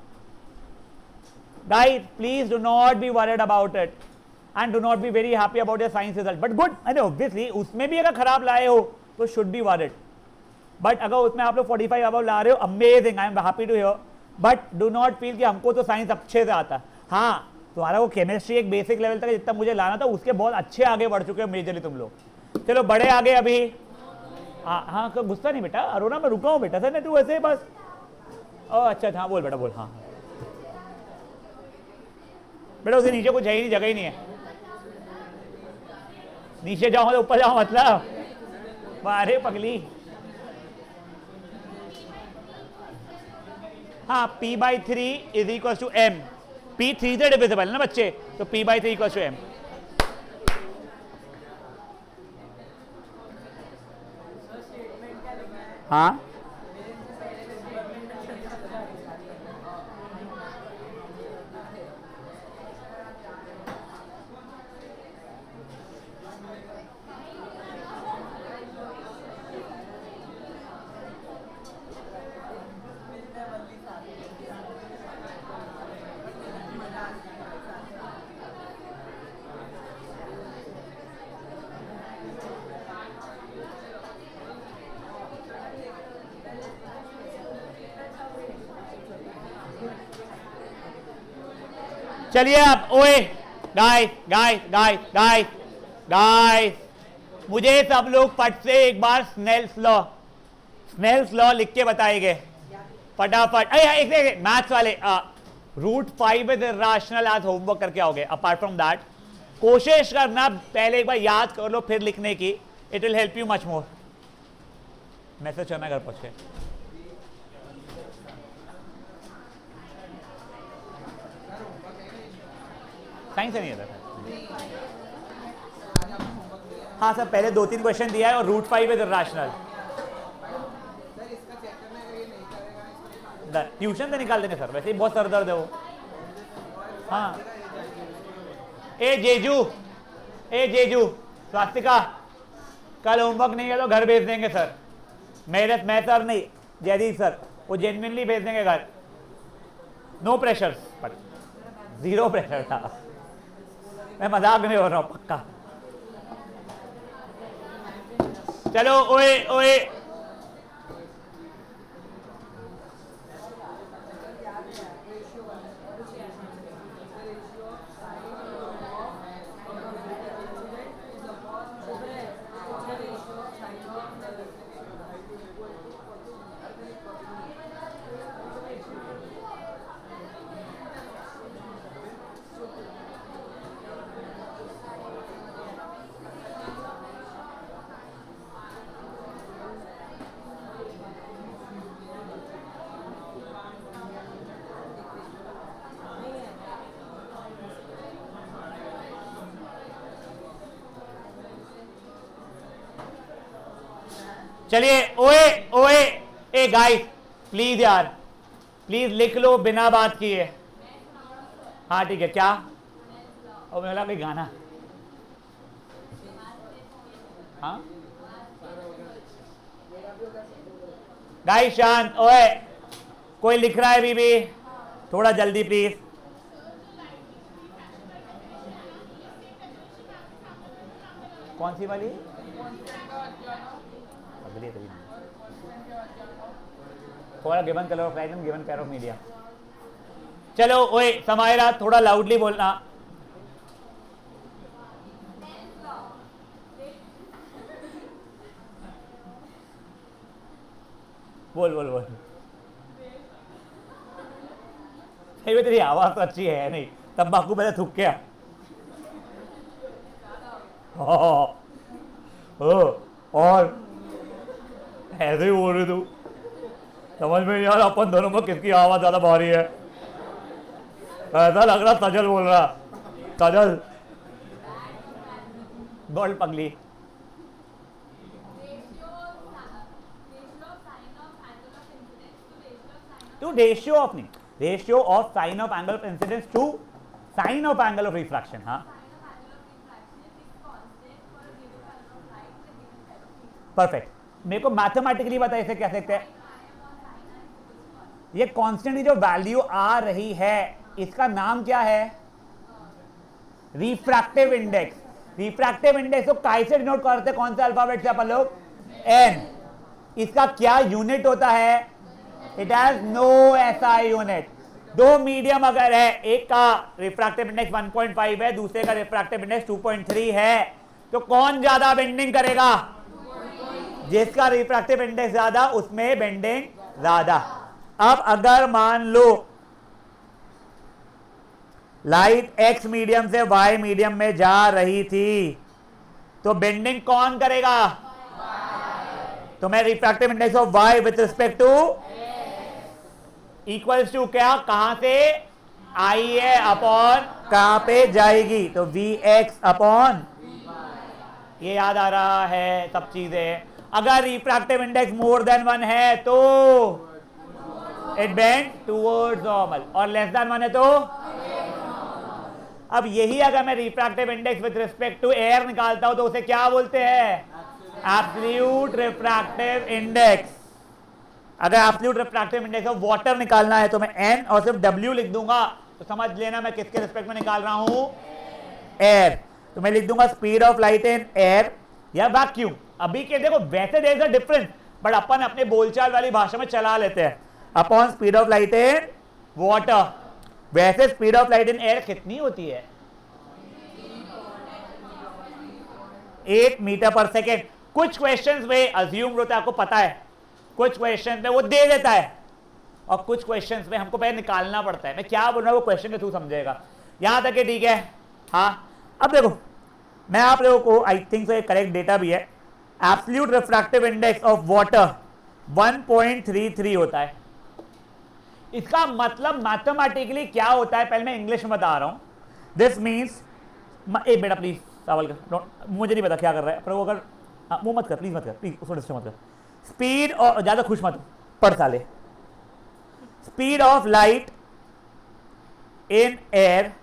Guys please do not be worried about it and do not be very happy about your science result. But good, अरे ऑब्वियसली उसमें भी अगर खराब लाए हो तो शुड बी वरीड. बट अगर उसमें आप लोग 45 अबव ला रहे हो, amazing, I am happy to hear. But do not feel कि हमको तो साइंस अच्छे से आता. हाँ तुम्हारा वो केमिस्ट्री एक बेसिक लेवल तक जितना मुझे लाना था उसके बहुत अच्छे आगे बढ़ चुके हो मेजरली तुम लोग. चलो बड़े आगे अभी. हाँ गुस्सा नहीं बेटा, अरोना मैं रुका हूँ बेटा. सर नहीं तू ऐसे बस. ओह अच्छा हाँ बोल बेटा बोल. हाँ बेटा उसे नीचे कुछ है ही नहीं, जगह ही नहीं है. नीचे जाओ तो ऊपर जाओ मतलब. अरे पगली. हाँ P/3 is equal to M. P 3 से डिविजिबल ना बच्चे, तो P/3 इक्वल टू M. हाँ चलिए आप. ओए guys guys guys guys guys, मुझे सब लोग फट से एक बार स्नेल्स लॉ लिख के बताएंगे फटाफट. एक मैथ्स वाले √5 इज इर्रेशनल आज होमवर्क करके आओगे. अपार्ट फ्रॉम दैट कोशिश करना पहले एक बार याद कर लो फिर लिखने की. It will help you much more. Message करना घर पहुंच के. साइंस नहीं है. हाँ सर पहले 2-3 क्वेश्चन दिया है और √5 इज इर्रेशनल. ट्यूशन से निकाल देंगे सर, वैसे ही बहुत सर दर्द है वो. हाँ ए जेजू स्वास्तिका, कल होमवर्क नहीं है तो घर भेज देंगे सर। मैं सर नहीं, जयदीप सर, वो जेन्युइनली भेज देंगे घर। No pressure, but zero pressure था, मैं मजाक नहीं हो रहा हूँ पक्का। चलो ओए ओए, चलिए ओए ओए ए गाइस प्लीज यार, प्लीज लिख लो बिना बात किए। हाँ ठीक है, क्या और मेरा कोई गाना? हाँ गाइस शांत, ओए कोई लिख रहा है बीबी, थोड़ा जल्दी प्लीज। कौन सी वाली? थोड़ा given colour of light and given pair of media. चलो ओए समायरा, थोड़ा लाउडली बोलना। बोल बोल बोल। नहीं तेरी आवाज तो अच्छी है नहीं, तंबाकू पहले थूक क्या? और ऐसे ही बोल रही तू, समझ में नहीं आ रहा अपन दोनों में किसकी आवाज ज्यादा भारी है। ऐसा लग रहा सजल बोल रहा, सजल बोल पगली। टू रेशियो ऑफ नहीं, ratio of sine of angle of incidence to sine of angle of refraction. हाँ परफेक्ट। मेरे को मैथमेटिकली बता इसे क्या सकते हैं। ये कांस्टेंट की जो वैल्यू आ रही है इसका नाम क्या है? Refractive index. रिफ्रैक्टिव इंडेक्स को कैसे डिनोट करते हैं? कौन से अल्फाबेट से अपन लोग? एन। इसका क्या यूनिट होता है? It has no SI unit. दो मीडियम अगर है, एक का रिफ्रैक्टिव इंडेक्स 1.5 है, दूसरे का रिफ्रैक्टिव इंडेक्स 2.3 है, तो कौन ज्यादा बेंडिंग करेगा? जिसका रिफ्रैक्टिव इंडेक्स ज्यादा उसमें बेंडिंग ज्यादा। अब अगर मान लो लाइट एक्स मीडियम से वाई मीडियम में जा रही थी तो बेंडिंग कौन करेगा? तो मैं refractive index of Y with respect to equals to क्या, कहां से आई है अपॉन कहां पे जाएगी, तो वी एक्स अपॉन, ये याद आ रहा है सब चीजें। अगर रिफ्रैक्टिव इंडेक्स मोर देन 1 है तो इट बेंड टुवर्ड्स नॉर्मल, और लेस देन 1 है तो। अब यही अगर मैं refractive index with respect to air निकालता हूं तो उसे क्या बोलते हैं? Absolute refractive index. अगर absolute refractive index of water निकालना है तो मैं एन और सिर्फ डब्ल्यू लिख दूंगा, तो समझ लेना मैं किसके रिस्पेक्ट में निकाल रहा हूं? एयर। तो मैं लिख दूंगा speed of light in air या वैक्यूम। अभी के देखो वैसे there is a difference, but अपन अपने बोलचाल वाली भाषा में चला लेते हैं, upon speed of light in water. वैसे speed of light in air कितनी होती है? 8 मीटर पर सेकेंड। कुछ क्वेश्चंस में अज्यूम होता है, आपको पता है, कुछ क्वेश्चंस में वो दे देता है और कुछ क्वेश्चंस में हमको पहले निकालना पड़ता है। मैं क्या बोल रहा हूं वो क्वेश्चन के थ्रू समझेगा, यहां तक है ठीक है। हाँ अब देखो मैं आप लोगों को आई थिंक ये करेक्ट डेटा भी है, absolute refractive index of water 1.33 होता है। इसका मतलब मैथमेटिकली क्या होता है पहले मैं इंग्लिश में बता रहा हूं। दिस मीन्स, एक बेटा प्लीज सवाल कर, मुझे नहीं पता क्या कर रहा है, पर वो अगर मुंह मत कर, प्लीज मत कर, प्लीज उसको डिस्टर्ब मत कर। स्पीड और ज्यादा खुश मत पढ़ साले। Speed of light in air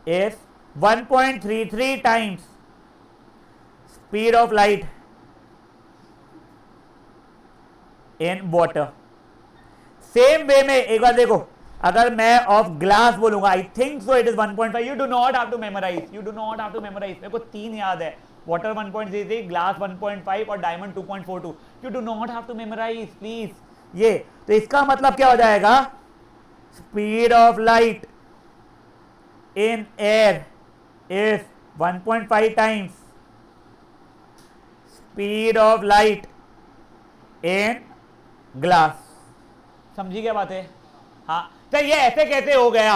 is 1.33 times speed of light in water. Same way में एक बार देखो, अगर मैं ऑफ ग्लास बोलूंगा, I think so it is 1.5. You do not have to memorise, you do not have to memorise. मेरे को 3 याद है, वाटर 1.33, ग्लास 1.5 और diamond 2.42. You do not have to memorise please. ये तो इसका मतलब क्या हो जाएगा, speed of light in air is 1.5 times speed of light in glass. समझी क्या बात है? हाँ, तो ये ऐसे कैसे हो गया?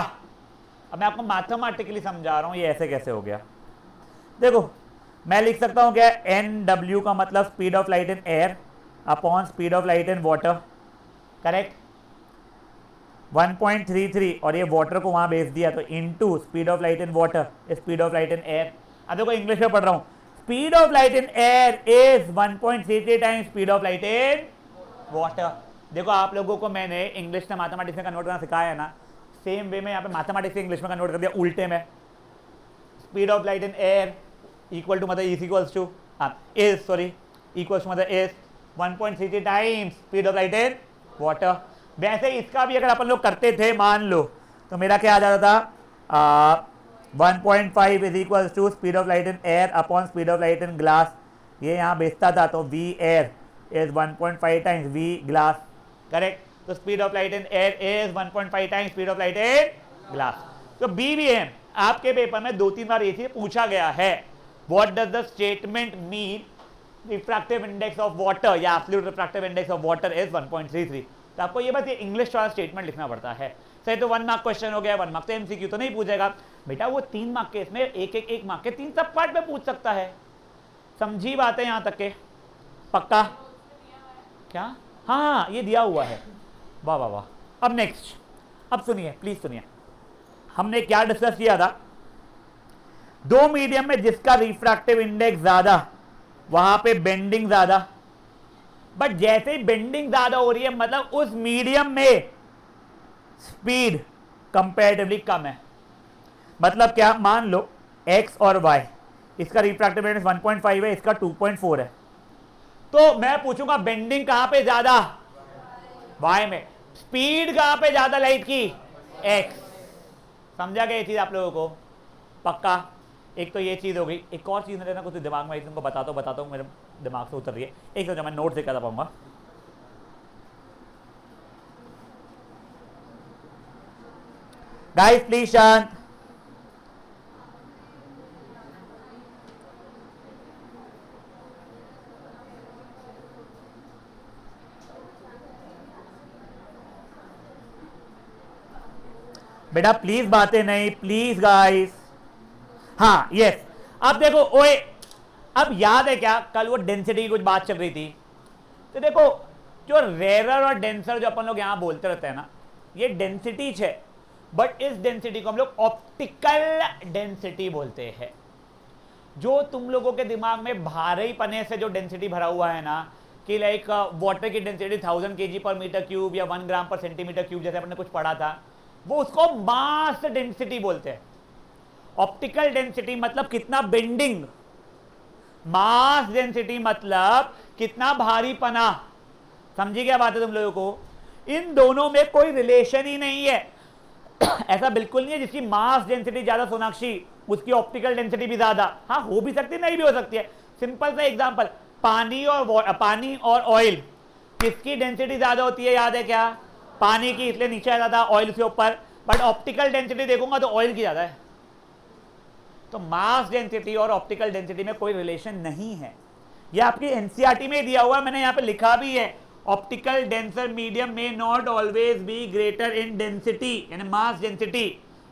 अब मैं आपको मैथमेटिकली समझा रहा हूं ये ऐसे कैसे हो गया. देखो मैं लिख सकता हूं क्या, एन डब्ल्यू का मतलब speed of light in air upon speed of light in water. Correct. 1.33 और ये वाटर को वहां भेज दिया तो into speed of light in water speed of light in air. अब देखो इंग्लिश में पढ़ रहा हूं, speed of light in air is 1.33 times speed of light in water. देखो आप लोगों को मैंने इंग्लिश से मैथमेटिक्स में कन्वर्ट करना सिखाया है ना, सेम वे में यहाँ पे मैथमेटिक्स से इंग्लिश में कन्वर्ट कर दिया उल्टे में. Speed of light in air equal to मतलब is equals to is sorry equals to मतलब is 1.33 times speed of light in water. वैसे इसका भी अगर अपन लोग करते थे मान लो, तो मेरा क्या आ जाता था, 1.5 is equals to speed of light in air upon speed of light in glass. ये यहाँ भेजता था तो V air is 1.5 times V glass. Correct. तो speed of light in air is 1.5 times speed of light in glass. तो B भी है, आपके पेपर में 2-3 बार ये चीज पूछा गया है. What does the statement mean, refractive index of water या absolute refractive index of water is 1.33. तो आपको ये बस ये इंग्लिश वाला स्टेटमेंट लिखना पड़ता है. सही, तो 1 मार्क क्वेश्चन हो गया. 1 मार्क तो एमसीक्यू तो नहीं पूछेगा बेटा, वो 3 मार्क के, इसमें एक मार्क के 3 सब पार्ट में पूछ सकता है. समझी बात है यहां तक के? पक्का? क्या? हाँ ये दिया हुआ है. वाह वाह वाह. अब नेक्स्ट, अब सुनिए प्लीज सुनिए, हमने क्या डिस्कस किया था. दो मीडियम में जिसका रिफ्रैक्टिव इंडेक्स ज्यादा वहां पे बेंडिंग ज्यादा, बट जैसे ही बेंडिंग ज्यादा हो रही है मतलब उस मीडियम में स्पीड कंपैरेटिवली कम है. मतलब क्या, मान लो x और y, इसका रिफ्रैक्टिव इंडेक्स 1.5 है, इसका 2.4 है. तो मैं पूछूंगा बेंडिंग कहां पे ज्यादा, y में. स्पीड कहां पे ज्यादा लाइट की, x. समझा गया ये चीज आप लोगों को? पक्का. एक तो ये चीज हो गई. एक और चीज ना कुछ दिमाग में तुमको बताता हूँ, मेरे दिमाग से उतर रही है. एक तो मैं नोट से कर पाऊंगा. गाइस प्लीज शांत. बेटा प्लीज बातें नहीं, प्लीज गाइस. हाँ यस. अब देखो ओए, अब याद है क्या कल वो डेंसिटी की कुछ बात चल रही थी. तो देखो जो रेरर और डेंसर जो अपन लोग यहां बोलते रहते हैं ना, ये डेंसिटी है, बट इस डेंसिटी को हम लोग ऑप्टिकल डेंसिटी बोलते हैं. जो तुम लोगों के दिमाग में भारी पने से जो डेंसिटी भरा हुआ है ना, कि लाइक वाटर की डेंसिटी 1000 kg पर मीटर क्यूब या 1 ग्राम पर सेंटीमीटर क्यूब जैसे अपने कुछ पढ़ा था, वो उसको मास डेंसिटी बोलते हैं. ऑप्टिकल डेंसिटी मतलब कितना बेंडिंग, मास डेंसिटी मतलब कितना भारी पना. समझी क्या बात है तुम लोगों को? इन दोनों में कोई रिलेशन ही नहीं है. ऐसा बिल्कुल नहीं है जिसकी मास डेंसिटी ज्यादा सोनाक्षी उसकी ऑप्टिकल डेंसिटी भी ज्यादा. हाँ हो भी सकती है, नहीं भी हो सकती है. सिंपल सा एग्जांपल, पानी और ऑयल, किसकी डेंसिटी ज्यादा होती है याद है क्या? पानी की, इसलिए नीचे आ जाता, ऑयल के ऊपर. बट ऑप्टिकल डेंसिटी देखूंगा तो ऑयल की ज्यादा है. तो मास डेंसिटी और ऑप्टिकल डेंसिटी में कोई रिलेशन नहीं है. ये आपकी एनसीईआरटी में दिया हुआ है, मैंने यहां पे लिखा भी है. ऑप्टिकल डेंसर मीडियम में not always be greater in density यानी मास डेंसिटी.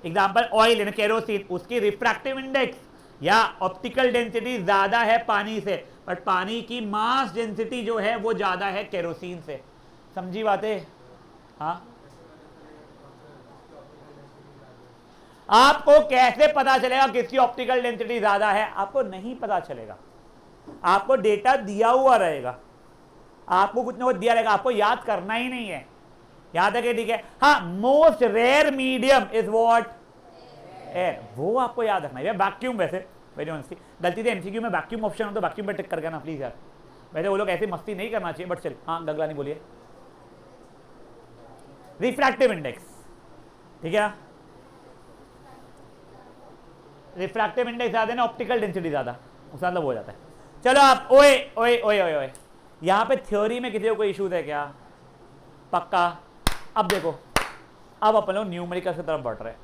एग्जांपल ऑयल यानी केरोसिन, उसकी रिफ्रैक्टिव इंडेक्स या ऑप्टिकल डेंसिटी ज्यादा है पानी से, बट पानी की मास डेंसिटी जो है वो ज्यादा है केरोसिन से. समझी बातें? हाँ. आपको कैसे पता चलेगा किसकी ऑप्टिकल डेंसिटी ज्यादा है? आपको नहीं पता चलेगा. आपको डेटा दिया हुआ रहेगा, आपको कुछ ना कुछ दिया रहेगा, आपको याद करना ही नहीं है. यहां तक है, ठीक है। हाँ, most rare medium is what, air, वो आपको याद रखना है। वैक्यूम, वैसे वेरी ऑनेस्टली गलती से एमसीक्यू में वैक्यूम ऑप्शन हो तो वैक्यूम पे टिक करके ना प्लीज यार, वैसे वो लोग ऐसी मस्ती नहीं करना चाहिए, बट चल। हाँ गगलानी बोलिए। रिफ्रैक्टिव इंडेक्स, ठीक है, रिफ्रैक्टिव इंडेक्स ज्यादा ना, ऑप्टिकल डेंसिटी ज्यादा, उसका मतलब हो जाता है। चलो आप, ओए ओए ओए ओए ओए, यहां पे थ्योरी में किसी को कोई इशूज है क्या? पक्का? अब देखो, अब अपन लोग न्यूमेरिकल की तरफ बढ़ रहे हैं,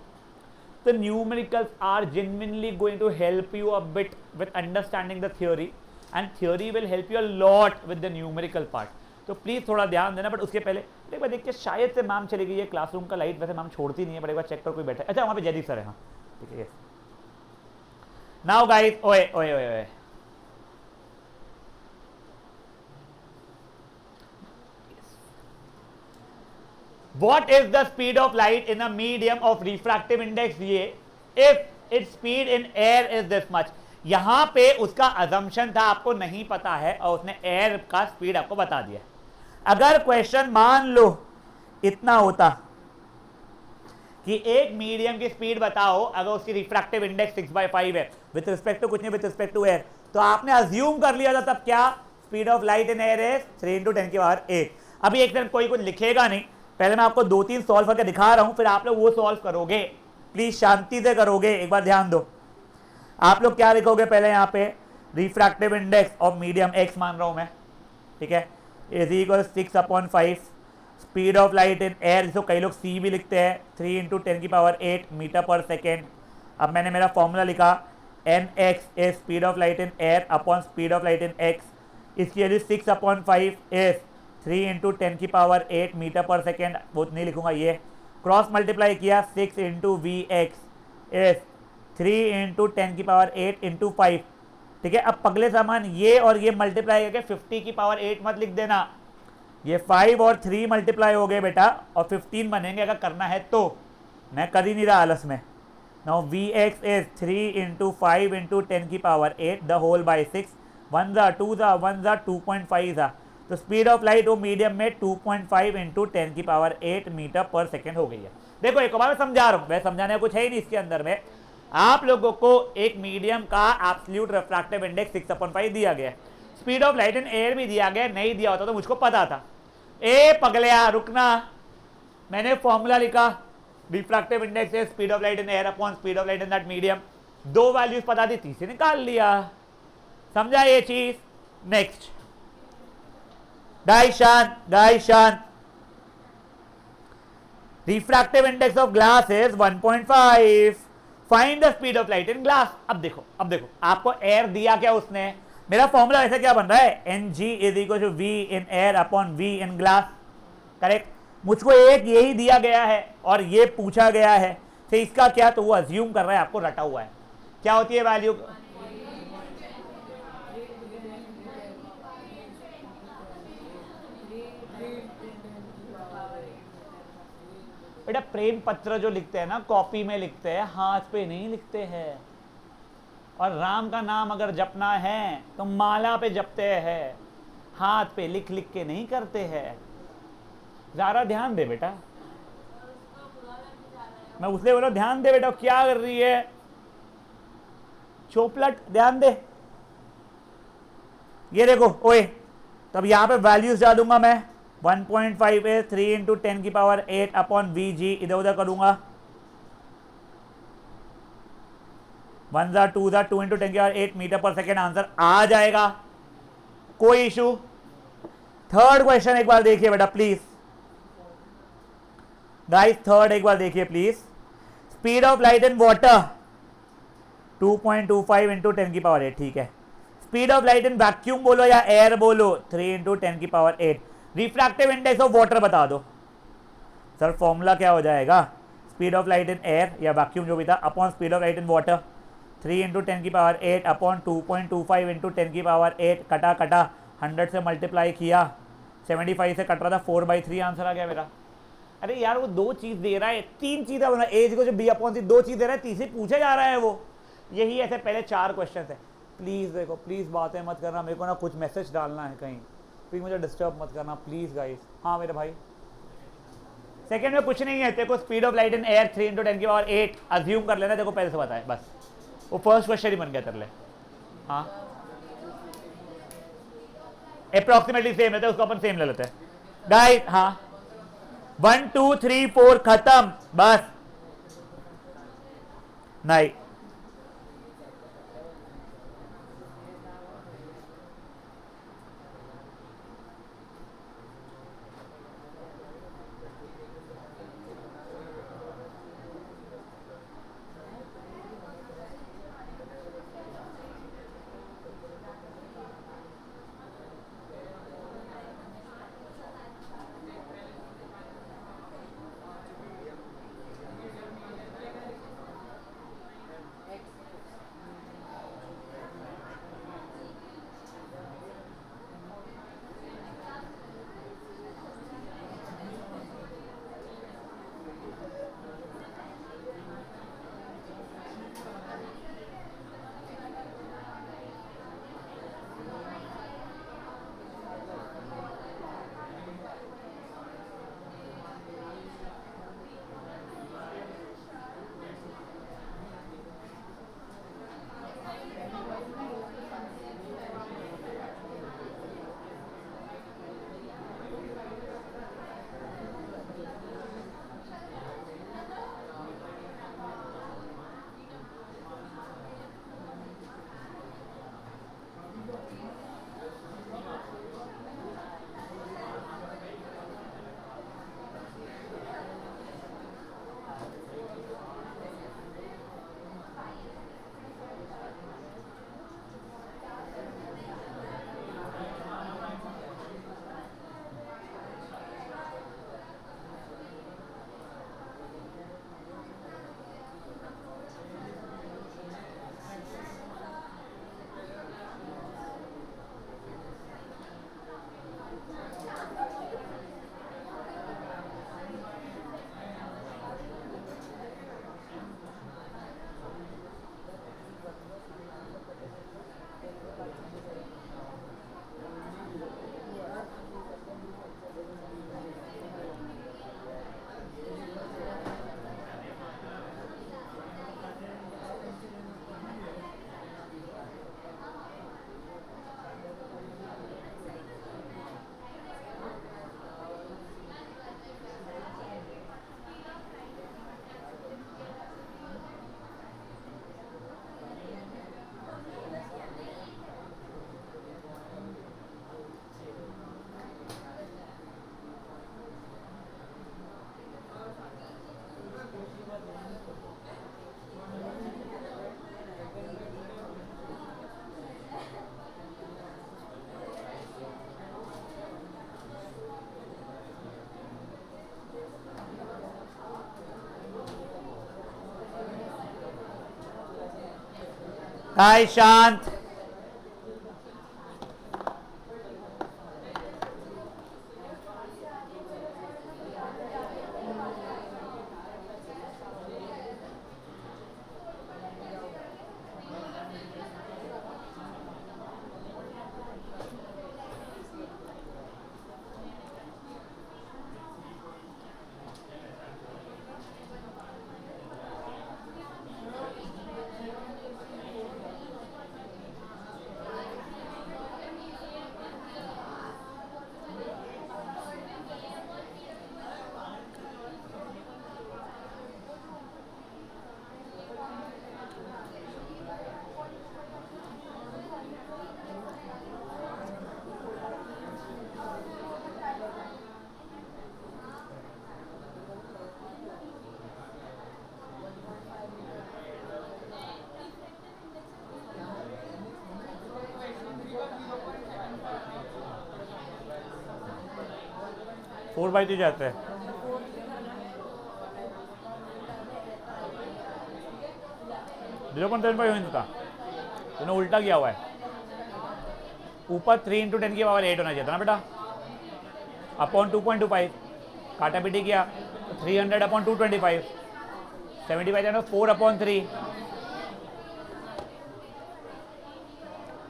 तो numericals are genuinely going to help you a bit with understanding the theory, and theory will help you a lot with the numerical part. तो प्लीज थोड़ा ध्यान देना, बट उसके पहले एक बार देखिए, शायद से मैम चली गई है, क्लासरूम का लाइट वैसे मैम छोड़ती नहीं है, बट एक बार चेक कर कोई बैठा है। अच्छा वहां पे जयदीप सर है, हाँ ठीक है। नाउ गाइस, ओए ओए ओए ओए, what is the speed of light in a medium of refractive index ये, if its speed in air is this much। यहां पे उसका assumption था आपको नहीं पता है, और उसने एयर का स्पीड आपको बता दिया। अगर क्वेश्चन मान लो इतना होता कि एक मीडियम की स्पीड बताओ, अगर उसकी रिफ्रैक्टिव इंडेक्स 6/5 है विद रिस्पेक्ट टू कुछ नहीं, विद रिस्पेक्ट टू एयर, तो आपने अज्यूम कर लिया था तब क्या, speed of light in air है 3 × 10⁸। अभी एक दिन कोई कुछ लिखेगा नहीं, पहले मैं आपको 2-3 सॉल्व करके दिखा रहा हूं, फिर आप लोग वो सॉल्व करोगे, प्लीज शांति से करोगे। एक बार ध्यान दो, आप लोग क्या लिखोगे पहले, यहाँ पे refractive index of medium x मान रहा हूं मैं, ठीक है, is equal 6/5 speed of light in air, जिसको कई लोग सी भी लिखते हैं, 3 × 10⁸ मीटर पर सेकेंड। अब मैंने मेरा फॉर्मूला लिखा, N X is speed of light in air upon speed of light in X, इसकी value 6/5 is 3 × 10⁸ metre per second, वो नहीं लिखूंगा, ये क्रॉस मल्टीप्लाई किया, 6 × Vx इज 3 × 10⁸ × 5, ठीक है। अब पगले सामान ये और ये मल्टीप्लाई करके 50⁸ मत लिख देना, ये 5 और 3 मल्टीप्लाई हो गए बेटा, और 15 बनेंगे अगर करना है तो, मैं कर ही नहीं रहा आलस में। Now Vx is 3 × 5 × 10⁸ the whole by 6, 1 ज़ा 2 ज़ा 1 ज़ा 2.5 ज़ा, तो स्पीड ऑफ लाइट वो मीडियम में 2.5 × 10⁸ मीटर पर सेकेंड हो गई है। देखो एक बार मैं समझा रहा हूं, मैं समझाने कुछ है ही नहीं इसके अंदर में, आप लोगों को एक मीडियम का एब्सोल्यूट रिफ्रैक्टिव इंडेक्स 6/5 दिया गया है, speed of light in air भी दिया गया, नहीं दिया होता तो मुझको पता था। ए पगलिया रुकना, मैंने फॉर्मूला लिखा, रिफ्रैक्टिव इंडेक्स है speed of light in air upon speed of light in that medium, दो वैल्यूज पता थी, तीसरी निकाल लिया, समझा ये चीज। Next guys, refractive index of glass is 1.5, find the speed of light in glass। अब देखो आपको एयर दिया क्या उसने, मेरा फॉर्मूला ऐसे क्या बन रहा है, Ng is equal to V in air upon V in glass, correct. मुझको एक यही दिया गया है और ये पूछा गया है, तो इसका क्या, तो वो अज्यूम कर रहा है आपको रटा हुआ है, क्या होती है वैल्यू, बेटा प्रेम पत्र जो लिखते हैं ना कॉपी में लिखते हैं, हाथ पे नहीं लिखते हैं, और राम का नाम अगर जपना है तो माला पे जपते हैं, हाथ पे लिख लिख के नहीं करते हैं। जरा ध्यान दे बेटा, मैं उसने बोला ध्यान दे बेटा, क्या कर रही है चोपलट, ध्यान दे। ये देखो ओए, तब यहां पे वैल्यूज डालूंगा मैं, 1.5 है 3 × 10⁸ अपॉन Vg, इधर उधर करूंगा, 1 ज़ा 2 ज़ा 2 × 10⁸ मीटर पर सेकेंड, आंसर आ जाएगा, कोई इशू। थर्ड क्वेश्चन एक बार देखिए बेटा प्लीज गाइस, थर्ड एक बार देखिए please, speed of light in water 2.25 × 10⁸, ठीक है। Speed of light in vacuum बोलो या एयर बोलो, 3 × 10⁸। रिफ्रैक्टिव इंडेक्स ऑफ वाटर बता दो सर, फॉर्मूला क्या हो जाएगा, speed of light in air या वैक्यूम जो भी था upon speed of light in water, 3 × 10⁸ upon 2.25 × 10⁸, कटा 100 से मल्टीप्लाई किया, 75 से कट रहा था, 4/3 आंसर आ गया मेरा। अरे यार वो दो चीज दे रहा है, तीन चीजें बना, एज को जो B/C, दो चीज दे रहा है, तीसरी पूछे जा रहा है वो, यही ऐसे पहले 4 क्वेश्चन है। प्लीज देखो, प्लीज बातें मत करना, मेरे को ना कुछ मैसेज डालना है कहीं, प्लीज मुझे डिस्टर्ब मत करना प्लीज गाइस। हाँ मेरे भाई, सेकेंड में कुछ नहीं है, तेरे को speed of light in air 3 into 10 की पावर 8 अज्यूम कर लेना, तेरे को पहले से पता है, बस वो फर्स्ट क्वेश्चन ही बन गया तेरे लिए। हाँ अप्रोक्सीमेटली सेम है, तो उसको अपन सेम ले लेते हैं गाइस। हाँ 1 2 3 4 खत्म, बस नहीं। हाय शांत, फोर बाई 3 जाते हैं। जीरो पॉइंट 7 था, तूने उल्टा किया हुआ है। ऊपर 3 इंटू 10 की पावर 8 होना चाहिए था ना बेटा, अपॉन 2.25 काटा पीटी किया तो 300 अपॉन 225 75 4 अपॉन 3,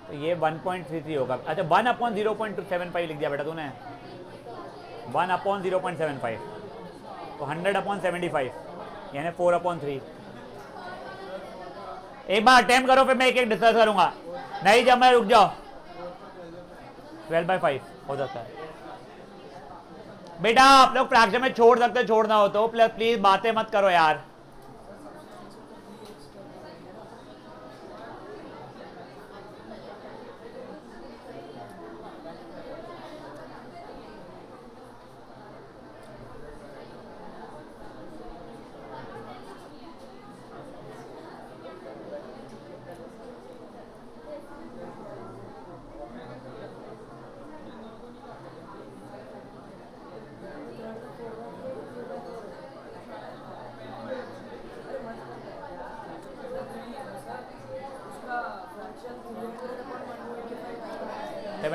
तो ये 1.33 होगा। अच्छा 1 अपॉन 0.75 लिख दिया बेटा तूने, 1 अपॉन 0.75। तो 100/75 यानी 4/3। एक बार अटेम्प्ट करो, फिर मैं एक एक डिस्कस करूंगा। नहीं जब मैं रुक जाओ, 12/5 हो जाता है। बेटा आप लोग फ्रैक्शन में छोड़ सकते, छोड़ना हो तो प्लीज बातें मत करो यार।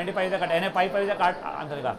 फाइव से कट यानी 5 से काट आंसर का।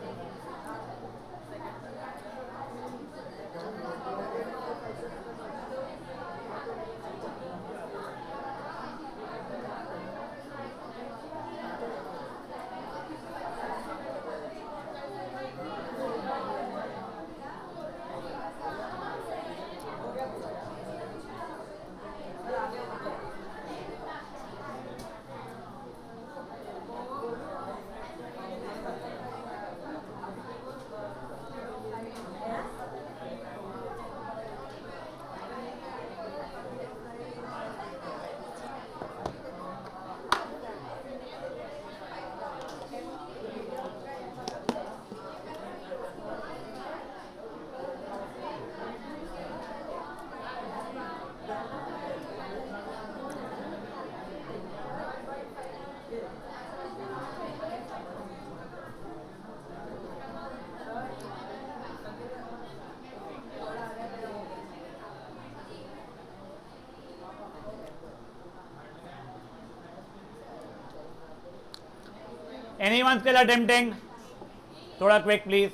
Anyone still attempting? थोड़ा क्विक प्लीज।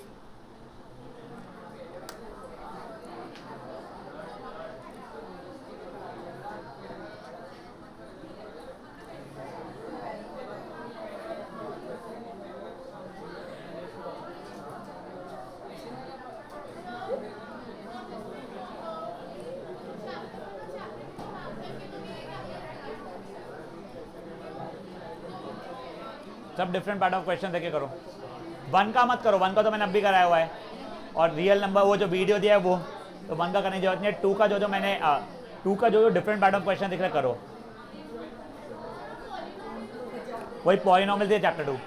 सब डिफरेंट पार्ट ऑफ क्वेश्चन देखे करो। 1 का मत करो, 1 का तो मैंने अभी कराया हुआ है, और रियल नंबर वो जो वीडियो दिया है वो, तो 1 का करने की जरूरत नहीं है। 2 का जो मैंने 2 का जो डिफरेंट पार्ट ऑफ क्वेश्चन दिख रहा है करो। वही पॉलिनोमियल दिया चैप्टर 2,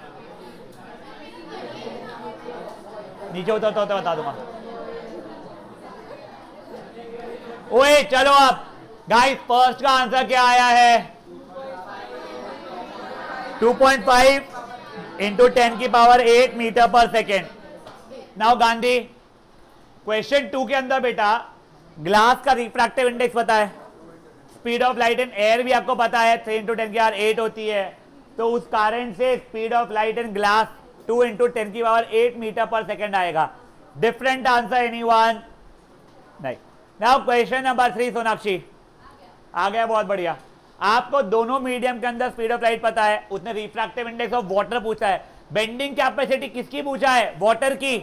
नीचे होता बता दूंगा। ओए चलो अब गाइस, फर्स्ट का आंसर क्या आया है? 2.5 इंटू 10 की power 8 metre per second. Now Gandhi, question 2 के अंदर बेटा ग्लास का रिफ्रैक्टिव इंडेक्स पता है, speed of light in air भी आपको पता है, 3 इंटू 10 की पावर 8 होती है। तो उस कारण से speed of light in glass 2 into 10 की पावर 8 मीटर पर सेकेंड आएगा। Different answer anyone? नहीं। नाउ क्वेश्चन नंबर 3 सोनाक्षी आ गया, बहुत बढ़िया। आपको दोनों मीडियम के अंदर स्पीड ऑफ लाइट पता है, उसने रिफ्रैक्टिव इंडेक्स ऑफ वाटर पूछा है। बेंडिंग कैपेसिटी किसकी पूछा है? वाटर की।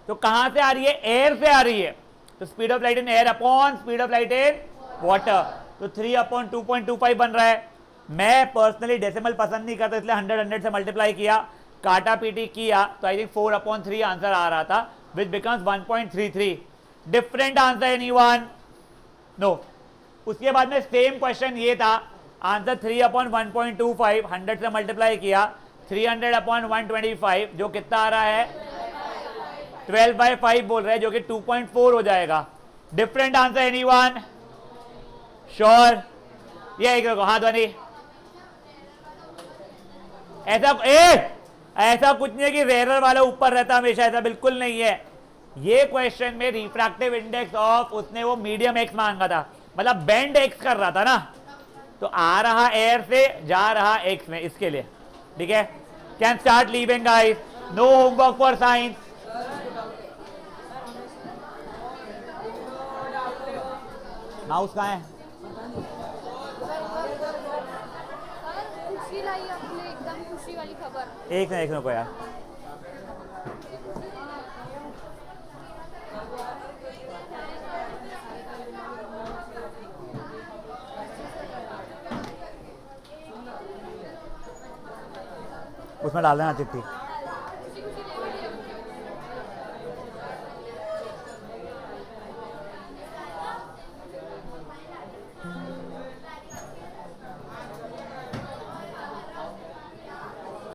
तो कहां से आ रही है? एयर से आ रही है। तो speed of light in air upon speed of light in water, तो 3/2.25 बन रहा है। मैं पर्सनली डेसिमल पसंद नहीं करता, इसलिए 100 से मल्टीप्लाई किया, काटा पीटी किया, तो आई थिंक 4/3 आंसर आ रहा था, which becomes 1.33। Different answer anyone? No. उसके बाद में सेम क्वेश्चन ये था, आंसर 3/1.25, 100 से मल्टीप्लाई किया, 300/125, जो कितना आ रहा है? 12/5 बोल रहे हैं, जो कि 2.4 हो जाएगा। Different answer anyone? श्योर? ये एक हाथ बनी। ऐसा कुछ नहीं है कि रेरर वाला ऊपर रहता हमेशा, ऐसा बिल्कुल नहीं है। ये क्वेश्चन में रिफ्रैक्टिव इंडेक्स ऑफ उसने वो मीडियम एक्स मांगा था, मतलब बेंड एक्स कर रहा था ना, तो आ रहा एयर से, जा रहा एक्स में, इसके लिए। ठीक है, can start leaving guys, no homework for science. Mouse कहाँ है? खुशी लाई आपने, एकदम खुशी वाली खबर। एक मिनट को यार, उसमें डाल देना चिट्ठी।